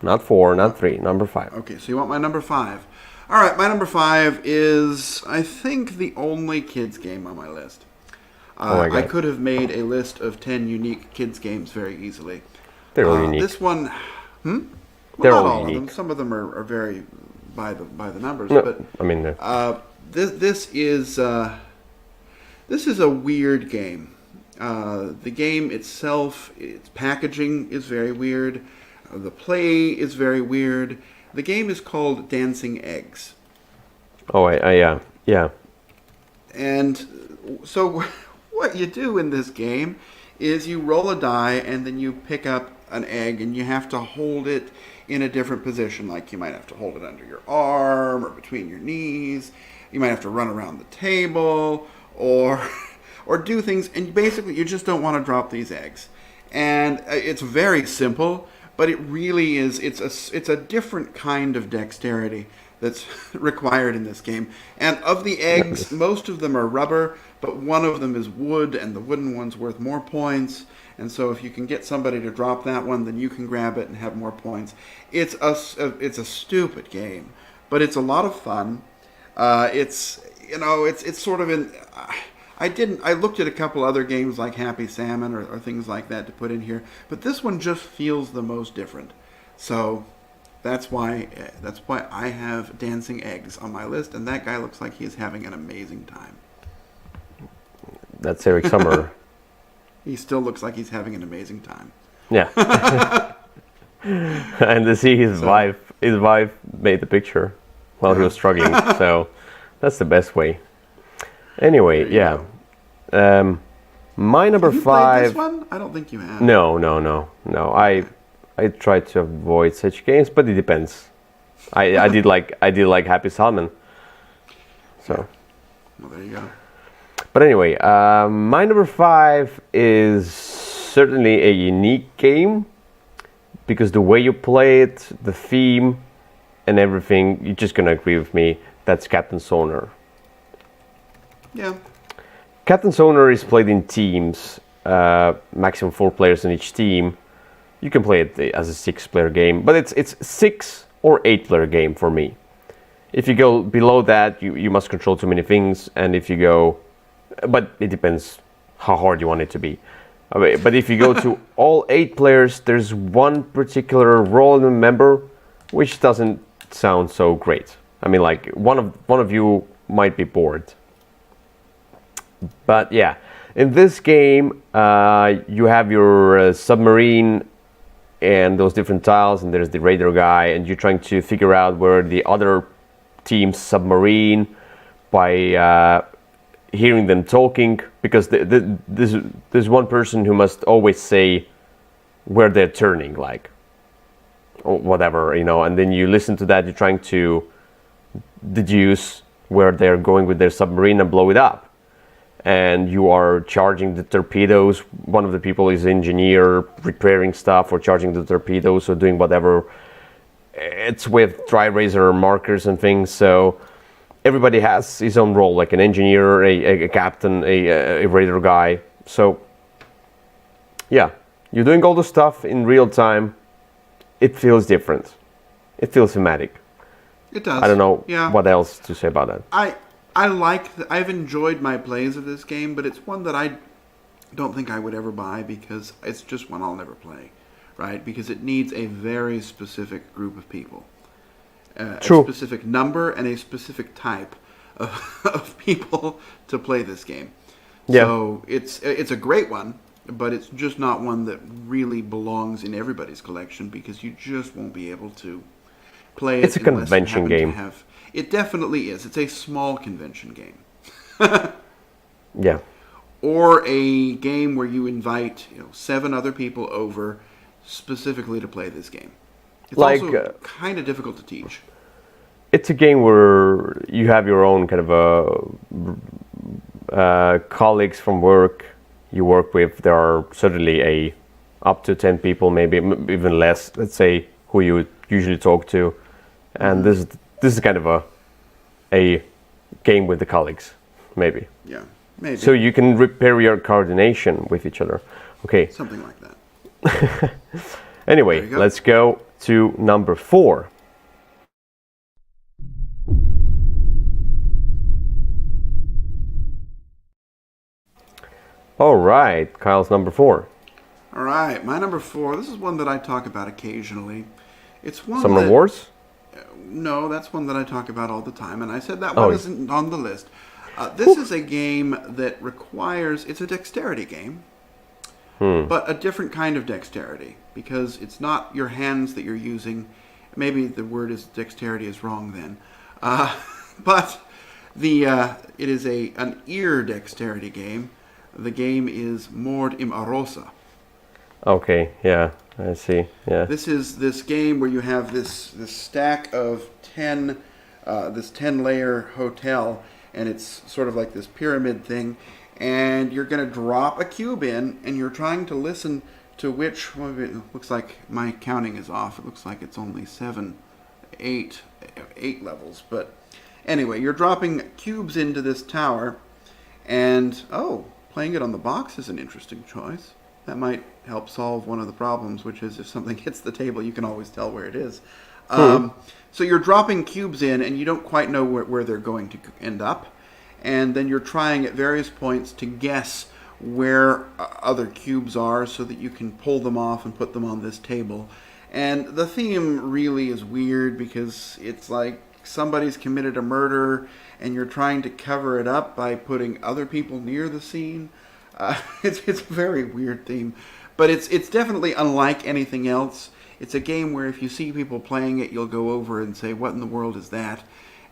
Not 4, not 3, number 5. Okay, so you want my number 5. All right, my number 5 is, I think, the only kids game on my list. My God. I could have made a list of 10 unique kids games very easily. They're all unique. This one, Well, They're not all all of unique. them. Some of them are very by the numbers. No, But I mean, this is a weird game. The game itself, its packaging is very weird. The play is very weird. The game is called Dancing Eggs. oh, yeah. And so what you do in this game is you roll a die and then you pick up an egg and you have to hold it in a different position. Like you might have to hold it under your arm or between your knees. You might have to run around the table or do things. And basically you just don't want to drop these eggs. And it's very simple, but it really is. It's a different kind of dexterity that's required in this game. And of the eggs, most of them are rubber, but one of them is wood, and the wooden one's worth more points. And so if you can get somebody to drop that one, then you can grab it and have more points. It's a stupid game, but it's a lot of fun. It's sort of in. I looked at a couple other games like Happy Salmon or things like that to put in here, but this one just feels the most different. So that's why I have Dancing Eggs on my list, and that guy looks like he's having an amazing time. That's Eric Summer. He still looks like he's having an amazing time. Yeah. And to see his wife made the picture while he was struggling. So that's the best way. Anyway, yeah. My number Have you 5. played this one? I don't think you have. No. I try to avoid such games, but it depends. I did like Happy Salmon. So. Well, there you go. But anyway, my number 5 is certainly a unique game because the way you play it, the theme, and everything, you're just gonna agree with me. That's Captain Sonar. Yeah. Captain Sonar is played in teams, maximum 4 players in each team. You can play it as a 6-player game, but it's 6 or 8-player game for me. If you go below that, you must control too many things, and if you go, but it depends how hard you want it to be. But if you go to all 8 players, there's one particular role member which doesn't sound so great. I mean, like one of you might be bored. But yeah, in this game, you have your submarine and those different tiles, and there's the radar guy, and you're trying to figure out where the other team's submarine by hearing them talking, because there's one person who must always say where they're turning, like, or whatever, and then you listen to that, you're trying to deduce where they're going with their submarine and blow it up. And you are charging the torpedoes. One of the people is engineer, repairing stuff, or charging the torpedoes, or doing whatever. It's with dry eraser markers and things, so everybody has his own role, like an engineer, a captain, a radar guy. So yeah, you're doing all the stuff in real time. It feels different. It feels thematic. It does. I don't know Yeah. what else to say about that. I've enjoyed my plays of this game, but it's one that I don't think I would ever buy because it's just one I'll never play, right? Because it needs a very specific group of people. True. A specific number and a specific type of people to play this game. Yeah. So it's a great one, but it's just not one that really belongs in everybody's collection because you just won't be able to play it. It's a convention game. It definitely is. It's a small convention game. Yeah. Or a game where you invite 7 other people over specifically to play this game. It's also kind of difficult to teach. It's a game where you have your own kind of colleagues from work you work with. There are certainly up to 10 people, maybe even less, let's say, who you would usually talk to. And this is kind of a game with the colleagues, maybe. Yeah, maybe. So you can repair your coordination with each other. Okay. Something like that. Anyway, let's go to number 4. All right, Kyle's number 4. All right, my number 4. This is one that I talk about occasionally. It's one Summer that, Wars? No, that's one that I talk about all the time, and I said that one isn't on the list. This is a game that requires, it's a dexterity game, but a different kind of dexterity, because it's not your hands that you're using. Maybe the word is dexterity is wrong then. But it is an ear dexterity game. The game is Mord im Arosa. Okay, yeah, I see. Yeah. This is this game where you have this stack of 10, this 10-layer hotel, and it's sort of like this pyramid thing, and you're going to drop a cube in, and you're trying to listen to which, well, it looks like my counting is off. It looks like it's only 8 levels, but anyway, you're dropping cubes into this tower, and playing it on the box is an interesting choice. That might help solve one of the problems, which is if something hits the table, you can always tell where it is. So you're dropping cubes in, and you don't quite know where they're going to end up. And then you're trying at various points to guess where other cubes are so that you can pull them off and put them on this table. And the theme really is weird because it's like somebody's committed a murder, and you're trying to cover it up by putting other people near the scene. It's a very weird theme, but it's definitely unlike anything else. It's a game where if you see people playing it, you'll go over and say, "What in the world is that?"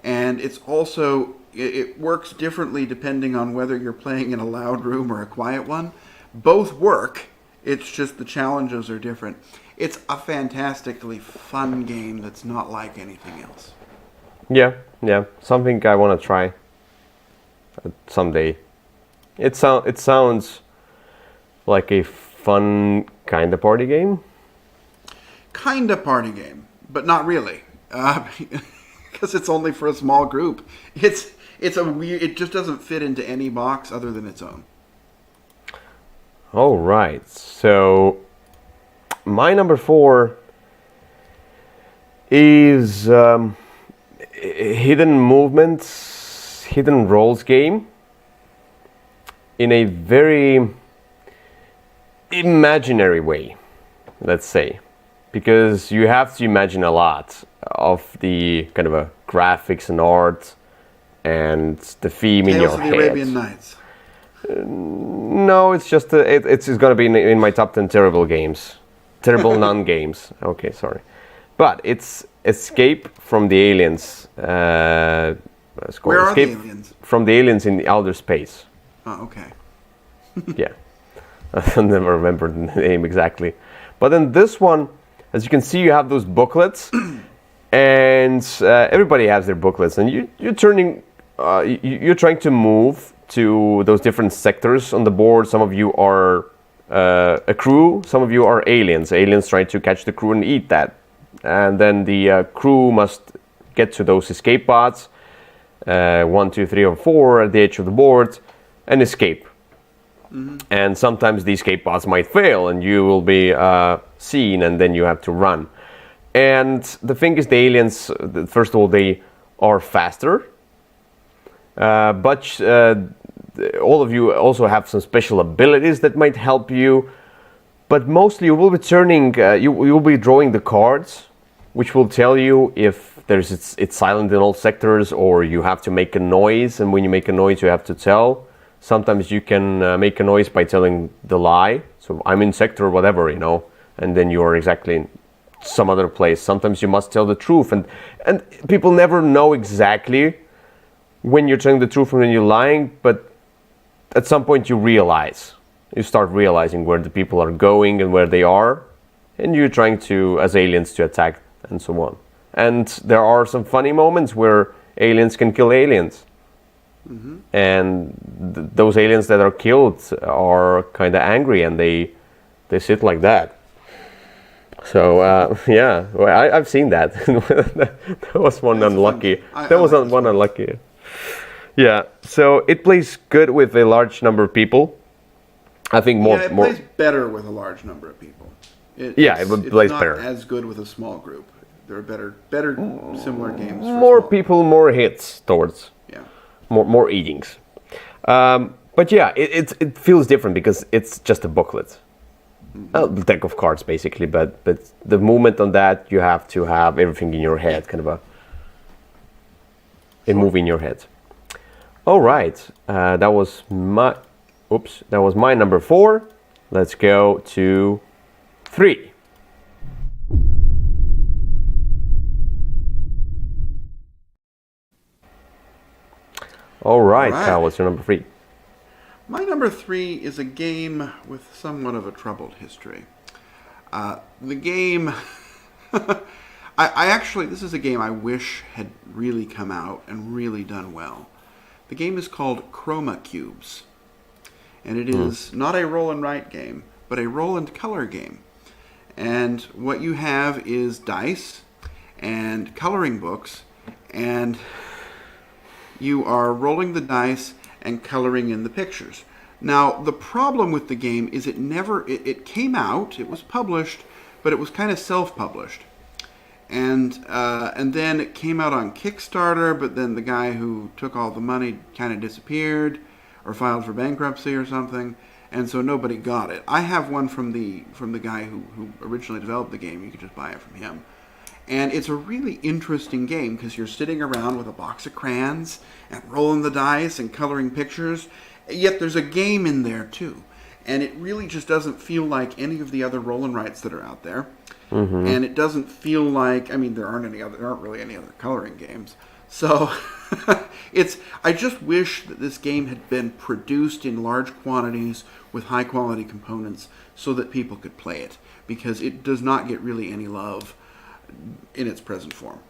And it's also it works differently depending on whether you're playing in a loud room or a quiet one. Both work. It's just the challenges are different. It's a fantastically fun game that's not like anything else. Yeah, something I want to try someday. It sounds like a fun kind of party game. Kind of party game, but not really, because it's only for a small group. It's a weird. It just doesn't fit into any box other than its own. All right, so my number 4 is hidden movements, hidden roles game in a very imaginary way, let's say, because you have to imagine a lot of the kind of a graphics and art and the theme in your Tales of the head. Arabian Nights. No, it's just it's going to be in my top 10 terrible games, terrible non-games. Okay, sorry, but it's Escape from the Aliens. Where are the Escape aliens? from the aliens in the outer space. Oh, okay. Yeah, I never remember the name exactly, but in this one, as you can see, you have those booklets, and everybody has their booklets, and you're turning, you're trying to move to those different sectors on the board. Some of you are a crew, some of you are aliens. Aliens trying to catch the crew and eat that, and then the crew must get to those escape pods, 1, 2, 3, or 4 at the edge of the board, and escape. And sometimes the escape pods might fail and you will be seen, and then you have to run. And the thing is, the aliens, first of all, they are faster, but all of you also have some special abilities that might help you. But mostly you will be turning, you will be drawing the cards, which will tell you if it's silent in all sectors, or you have to make a noise, and when you make a noise you have to tell. Sometimes you can make a noise by telling the lie. So I'm in sector whatever, and then you are exactly in some other place. Sometimes you must tell the truth, and people never know exactly when you're telling the truth and when you're lying, but at some point you start realizing where the people are going and where they are, and you're trying to, as aliens, to attack and so on. And there are some funny moments where aliens can kill aliens. And those aliens that are killed are kind of angry, and they sit like that. So yeah, well, I've seen that. That was one unlucky. That was one unlucky. Yeah. So it plays good with a large number of people. I think more. Yeah, it plays better with a large number of people. It It's plays not better. as good with a small group. There are better similar games. For More small. people, more hits towards. Yeah. More eatings. But yeah, it feels different because it's just a booklet. A deck of cards basically, but the movement on that, you have to have everything in your head, kind of a movie in your head. All right, that was my number 4. Let's go to 3. All right, Kyle, what's your number 3? My number 3 is a game with somewhat of a troubled history. The game, I actually, this is a game I wish had really come out and really done well. The game is called Chroma Cubes, and it is not a roll and write game, but a roll and color game. And what you have is dice and coloring books, and you are rolling the dice and coloring in the pictures. Now, the problem with the game is it came out, it was published, but it was kind of self-published. And then it came out on Kickstarter, but then the guy who took all the money kind of disappeared or filed for bankruptcy or something, and so nobody got it. I have one from the guy who originally developed the game. You could just buy it from him. And it's a really interesting game because you're sitting around with a box of crayons and rolling the dice and coloring pictures, yet there's a game in there too. And it really just doesn't feel like any of the other roll and writes that are out there. And it doesn't feel like, there aren't really any other coloring games. So I just wish that this game had been produced in large quantities with high quality components so that people could play it, because it does not get really any love in its present form.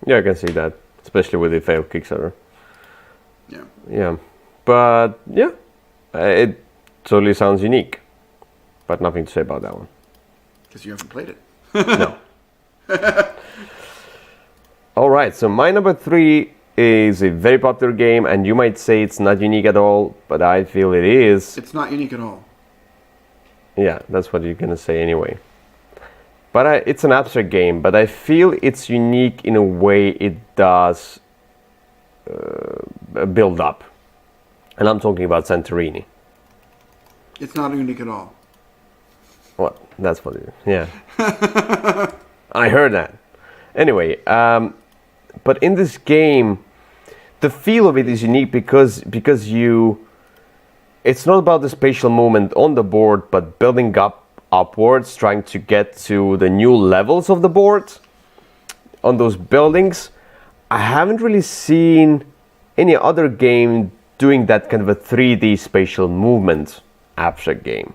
Yeah, I can see that, especially with the failed Kickstarter. Yeah. Yeah, but yeah, it totally sounds unique, but nothing to say about that one. Because you haven't played it. No. All right, so my number 3 is a very popular game, and you might say it's not unique at all, but I feel it is. It's not unique at all. Yeah, that's what you're gonna say anyway. But it's an abstract game, but I feel it's unique in a way it does build up. And I'm talking about Santorini. It's not unique at all. What? That's what it is. Yeah. I heard that. Anyway, but in this game, the feel of it is unique because it's not about the spatial movement on the board, but building up upwards, trying to get to the new levels of the board on those buildings. I haven't really seen any other game doing that kind of a 3D spatial movement abstract game.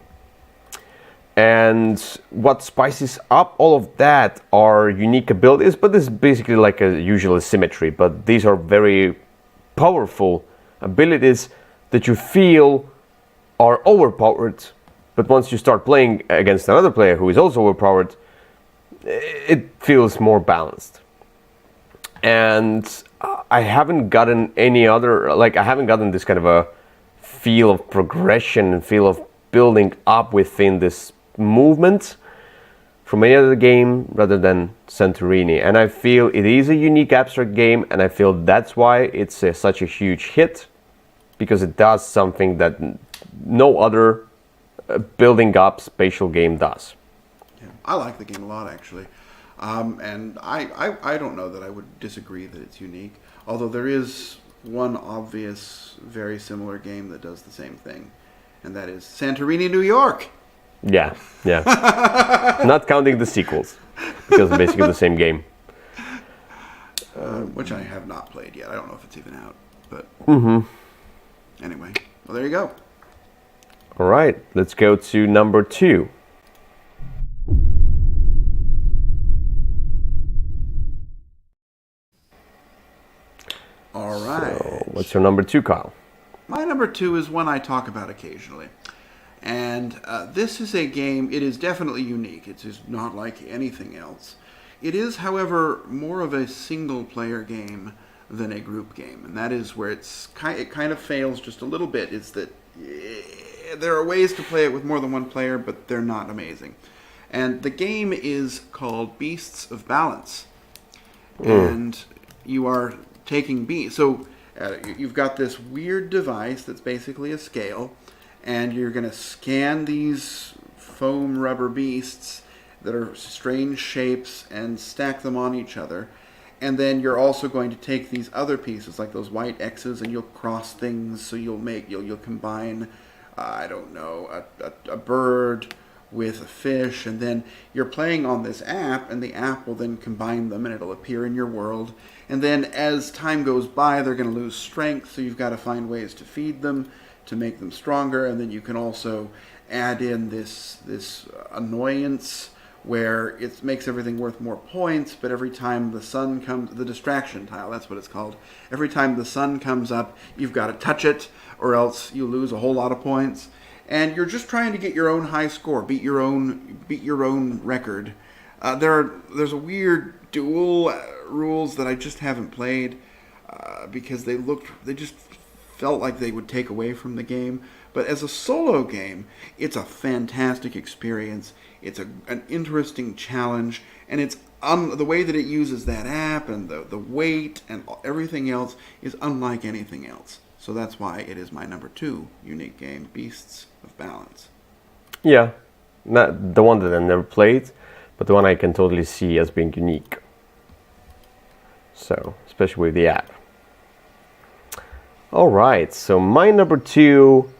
And what spices up all of that are unique abilities, but this is basically like a usual symmetry, but these are very powerful abilities that you feel are overpowered, but once you start playing against another player who is also overpowered, it feels more balanced. And I haven't gotten any other, I haven't gotten this kind of a feel of progression and feel of building up within this movement from any other game rather than Santorini. And I feel it is a unique abstract game, and I feel that's why it's such a huge hit, because it does something that no other building up spatial game does. Yeah, I like the game a lot, actually. And I don't know that I would disagree that it's unique, although there is one obvious, very similar game that does the same thing, and that is Santorini, New York. Yeah. Not counting the sequels, because it's basically the same game. Which I have not played yet. I don't know if it's even out, but anyway. Well, there you go. All right, let's go to number 2. All right. So, what's your number 2, Kyle? My number 2 is one I talk about occasionally. And this is a game, it is definitely unique. It is not like anything else. It is, however, more of a single-player game than a group game. And that is where it kind of fails just a little bit. It's that there are ways to play it with more than one player, but they're not amazing. And the game is called Beasts of Balance. And you are taking beasts. So you've got this weird device that's basically a scale, and you're going to scan these foam rubber beasts that are strange shapes and stack them on each other. And then you're also going to take these other pieces, like those white X's, and you'll cross things. So you'll combine, I don't know, a bird with a fish, and then you're playing on this app, and the app will then combine them, and it'll appear in your world. And then as time goes by, they're going to lose strength, so you've got to find ways to feed them to make them stronger. And then you can also add in this annoyance where it makes everything worth more points, but every time the sun comes, the distraction tile, that's what it's called. Every time the sun comes up, you've got to touch it, or else you lose a whole lot of points. And you're just trying to get your own high score, beat your own record. There's a weird duel rules that I just haven't played because they just felt like they would take away from the game. But as a solo game, it's a fantastic experience. It's an interesting challenge, and it's the way that it uses that app and the weight and everything else is unlike anything else. So that's why it is my number 2 unique game, Beasts of Balance. Yeah, not the one that I never played, but the one I can totally see as being unique. So, especially with the app. All right, so my number 2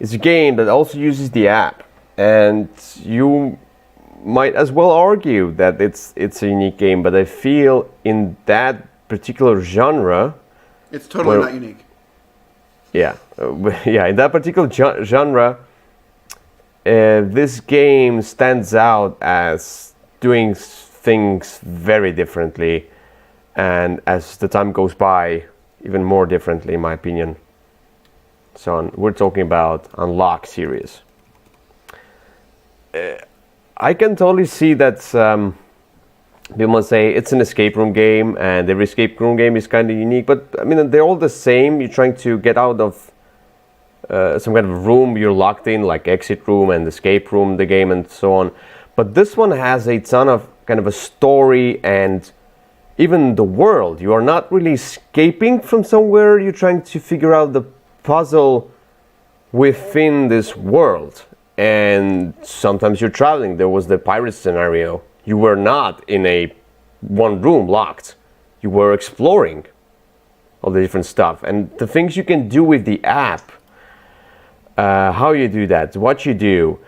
is a game that also uses the app, and you might as well argue that it's a unique game, but I feel in that particular genre, it's totally not unique. Yeah, in that particular genre, this game stands out as doing things very differently, and as the time goes by, even more differently, in my opinion. So we're talking about Unlock series. I can totally see that people must say it's an escape room game, and every escape room game is kind of unique, but I mean, they're all the same. You're trying to get out of some kind of room you're locked in, like exit room and escape room, the game, and so on. But this one has a ton of kind of a story and even the world. You are not really escaping from somewhere. You're trying to figure out the puzzle within this world. And sometimes you're traveling. There was the pirate scenario. You were not in a one room locked. You were exploring all the different stuff. And the things you can do with the app, how you do that, what you do,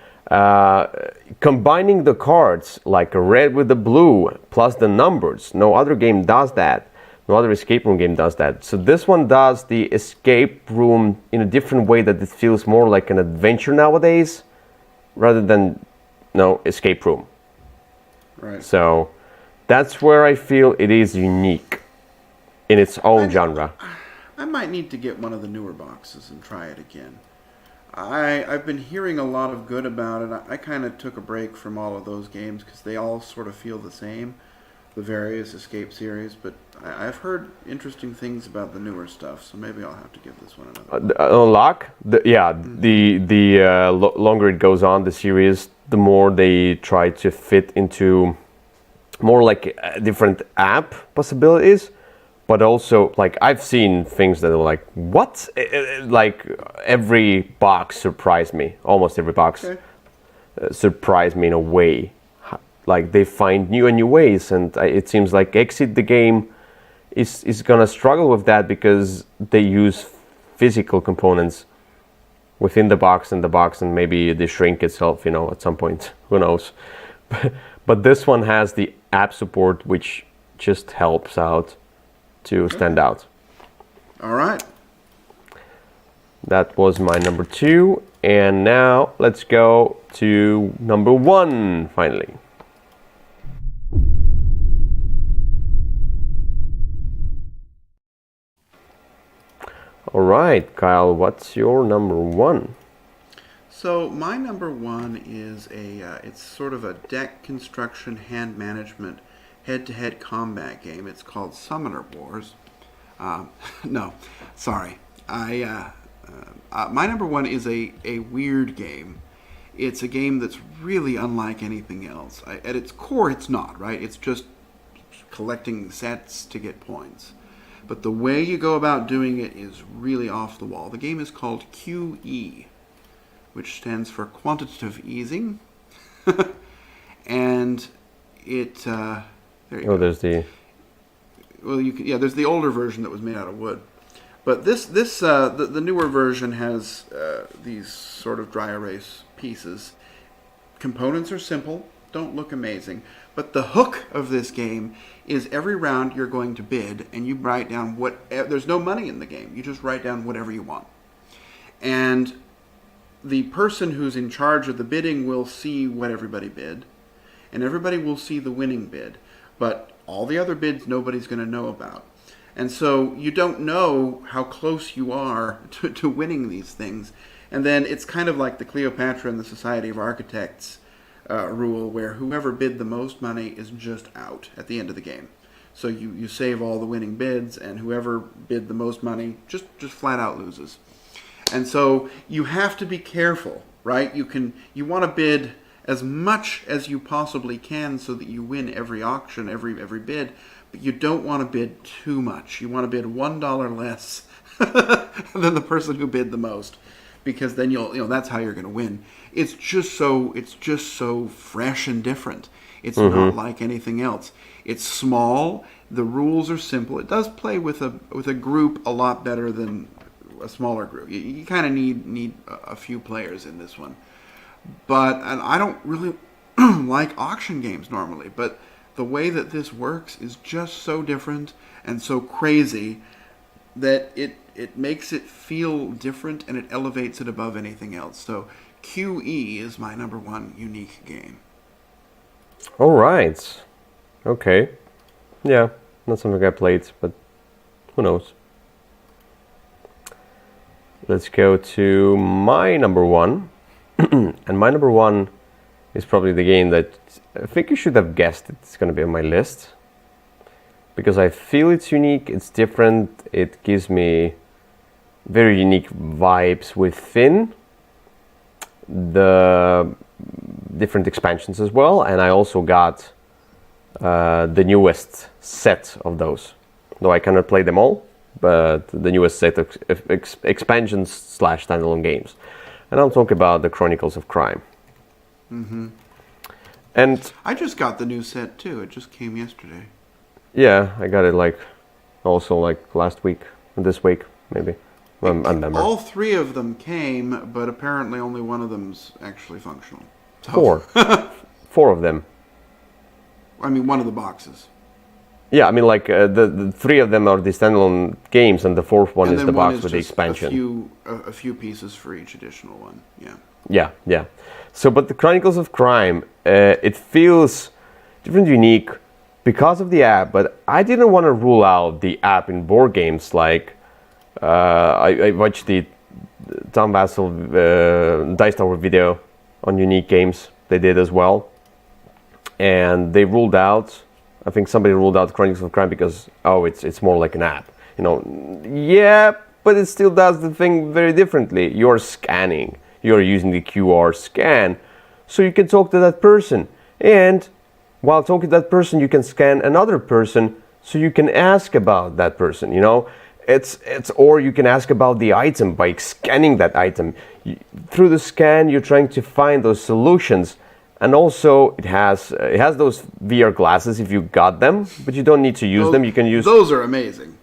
combining the cards like a red with the blue plus the numbers. No other game does that. No other escape room game does that. So this one does the escape room in a different way, that it feels more like an adventure nowadays rather than escape room. Right. So that's where I feel it is unique in its own genre. I might need to get one of the newer boxes and try it again. I've been hearing a lot of good about it. I kind of took a break from all of those games because they all sort of feel the same, the various escape series. But I've heard interesting things about the newer stuff, so maybe I'll have to give this one another. Unlock, longer it goes on, the series, the more they try to fit into more like different app possibilities. But also, like, I've seen things that are like, what? Like, every box surprised me. Almost every box surprised me in a way. Like, they find new and new ways. And it seems like Exit the game is going to struggle with that because they use physical components within the box and maybe they shrink itself, at some point. Who knows? But this one has the app support, which just helps out to stand out. All right. That was my number 2, and now let's go to number 1 finally. All right, Kyle, what's your number 1? So my number 1 is it's sort of a deck construction, hand management, head-to-head combat game. It's called Summoner Wars. No, sorry. My number 1 is a weird game. It's a game that's really unlike anything else. At its core, it's not, right? It's just collecting sets to get points. But the way you go about doing it is really off the wall. The game is called QE, which stands for Quantitative Easing. And it... there you go. There's the... Well, there's the older version that was made out of wood. But the newer version has these sort of dry erase pieces. Components are simple, don't look amazing. But the hook of this game is every round you're going to bid, and you write down there's no money in the game. You just write down whatever you want. And the person who's in charge of the bidding will see what everybody bid, and everybody will see the winning bid. But all the other bids nobody's going to know about. And so you don't know how close you are to winning these things. And then it's kind of like the Cleopatra and the Society of Architects rule, where whoever bid the most money is just out at the end of the game. So you save all the winning bids, and whoever bid the most money just flat out loses. And so you have to be careful, right? You want to bid as much as you possibly can so that you win every auction, every bid, but you don't want to bid too much. You want to bid $1 less than the person who bid the most, because then that's how you're going to win. It's just so fresh and different. It's not like anything else. It's small. The rules are simple. It does play with a group a lot better than a smaller group. You kind of need a few players in this one. And I don't really like auction games normally, but the way that this works is just so different and so crazy that it makes it feel different, and it elevates it above anything else. So QE is my number 1 unique game. All right. Okay. Yeah, not something I played, but who knows. Let's go to my number 1. And my number 1 is probably the game that I think you should have guessed it's going to be on my list. Because I feel it's unique, it's different, it gives me very unique vibes within the different expansions as well, and I also got the newest set of those. Though I cannot play them all, but the newest set of expansions / standalone games. And I'll talk about the Chronicles of Crime. And I just got the new set too. It just came yesterday. yeah, I got it also last week, this week maybe. I remember. All 3 of them came, but apparently only one of them's actually functional. So, 4. 4 of them. I mean, one of the boxes. Yeah, I mean, the 3 of them are the standalone games, and the 4th one is the box with the expansion. A few pieces for each additional one. Yeah. Yeah. So, but the Chronicles of Crime, it feels different, unique because of the app. But I didn't want to rule out the app in board games. Like, I watched the Tom Vassell Dice Tower video on unique games. They did as well, and they ruled out. I think somebody ruled out Chronicles of Crime because it's more like an app. Yeah, but it still does the thing very differently. You're scanning. You're using the QR scan, so you can talk to that person. And while talking to that person, you can scan another person, so you can ask about that person. Or you can ask about the item by scanning that item. Through the scan, you're trying to find those solutions. And also, it has those VR glasses if you got them, but you don't need to use them. You can use those are amazing.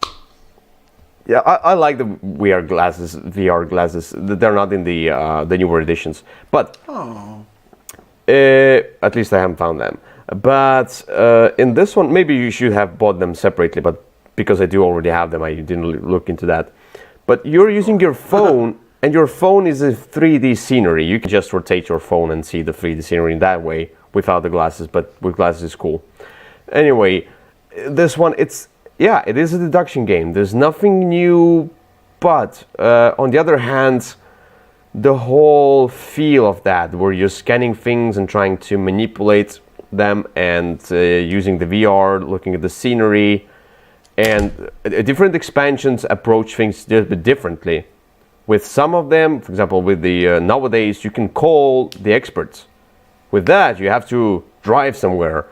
Yeah, I like the VR glasses. They're not in the newer editions, but at least I haven't found them. But in this one, maybe you should have bought them separately. But because I do already have them, I didn't look into that. But you're using your phone. And your phone is a 3D scenery. You can just rotate your phone and see the 3D scenery in that way without the glasses, but with glasses is cool. Anyway, this one, it is a deduction game. There's nothing new, but on the other hand, the whole feel of that, where you're scanning things and trying to manipulate them and using the VR, looking at the scenery, and different expansions approach things just a bit differently. With some of them, for example, with the nowadays, you can call the experts. With that, you have to drive somewhere,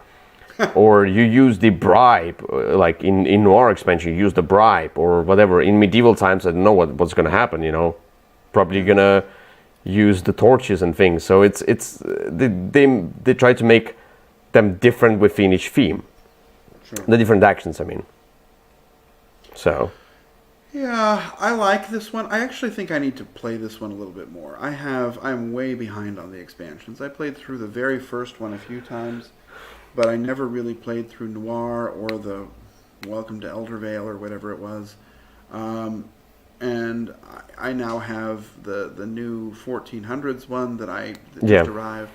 or you use the bribe. Like in Noir expansion, you use the bribe or whatever. In medieval times, I don't know what's going to happen. Probably gonna use the torches and things. So they try to make them different within each theme. Sure. The different actions, I mean. So. Yeah, I like this one. I actually think I need to play this one a little bit more. I'm way behind on the expansions. I played through the very first one a few times, but I never really played through Noir or the Welcome to Eldervale or whatever it was. And I now have the new 1400s one that just arrived.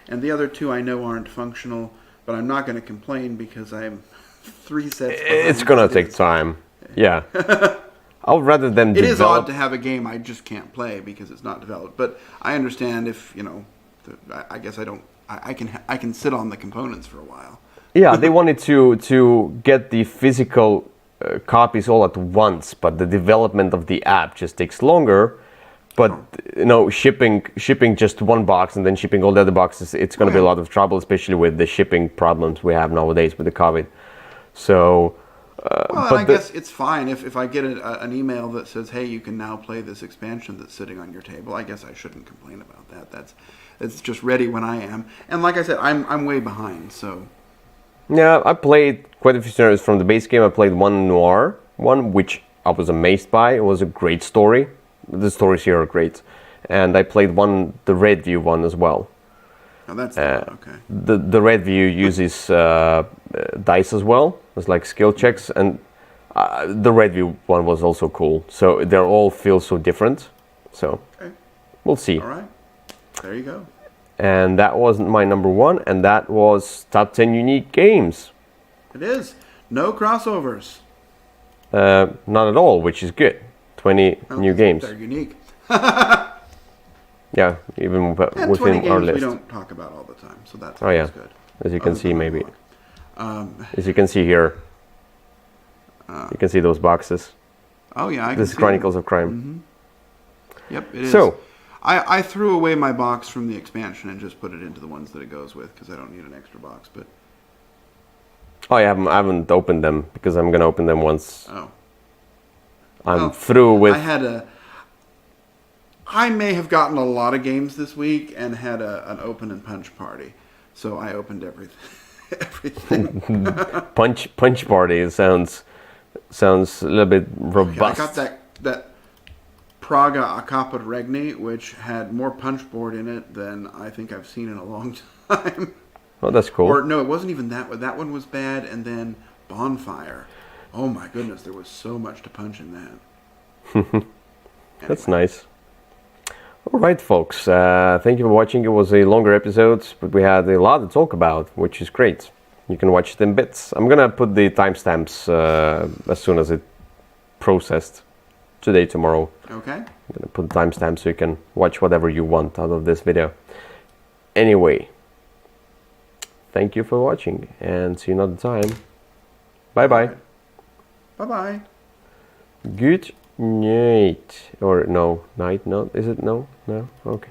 And the other 2 I know aren't functional, but I'm not going to complain because I'm 3 sets behind. It's going to take time. Yeah. I'll rather than It is odd to have a game I just can't play because it's not developed. But I understand if, I guess I can sit on the components for a while. Yeah, they wanted to get the physical copies all at once, but the development of the app just takes longer. But shipping just one box and then shipping all the other boxes, it's going to be a lot of trouble, especially with the shipping problems we have nowadays with the COVID. So. Well, I guess it's fine if I get an email that says, "Hey, you can now play this expansion that's sitting on your table." I guess I shouldn't complain about that. It's just ready when I am. And like I said, I'm way behind. So. Yeah, I played quite a few scenarios from the base game. I played one Noir one, which I was amazed by. It was a great story. The stories here are great, and I played the Red View one as well. Oh, that's okay. The Red View uses dice as well. It's like skill checks, and the Red View one was also cool. So they all feel so different. So we'll see. All right, there you go. And that wasn't my number 1, and that was top 10 unique games. It is no crossovers. Not at all, which is good. 20 new games. They're unique. Yeah, even within our list. We don't talk about all the time, so that's good. As you can see, maybe. As you can see here, you can see those boxes. Oh yeah, this is Chronicles of Crime. Mm-hmm. Yep, it is. So, I threw away my box from the expansion and just put it into the ones that it goes with because I don't need an extra box. But Oh, I haven't opened them because I'm gonna open them once oh, I'm well, through with. I may have gotten a lot of games this week and had an open and punch party, so I opened everything. everything. punch party. It sounds a little bit robust. I got that Praga Akapa Regni, which had more punch board in it than I think I've seen in a long time. Oh, that's cool. Or no, it wasn't even that one. That one was bad, and then Bonfire. Oh my goodness, there was so much to punch in that. That's nice. All right, folks. Thank you for watching. It was a longer episode, but we had a lot to talk about, which is great. You can watch it in bits. I'm gonna put the timestamps as soon as it processed. Today, tomorrow. Okay. I'm gonna put the timestamp so you can watch whatever you want out of this video. Anyway, thank you for watching, and see you another time. Bye bye. Right. Bye bye. Good night. Or no, night, no? Is it no? No? Okay.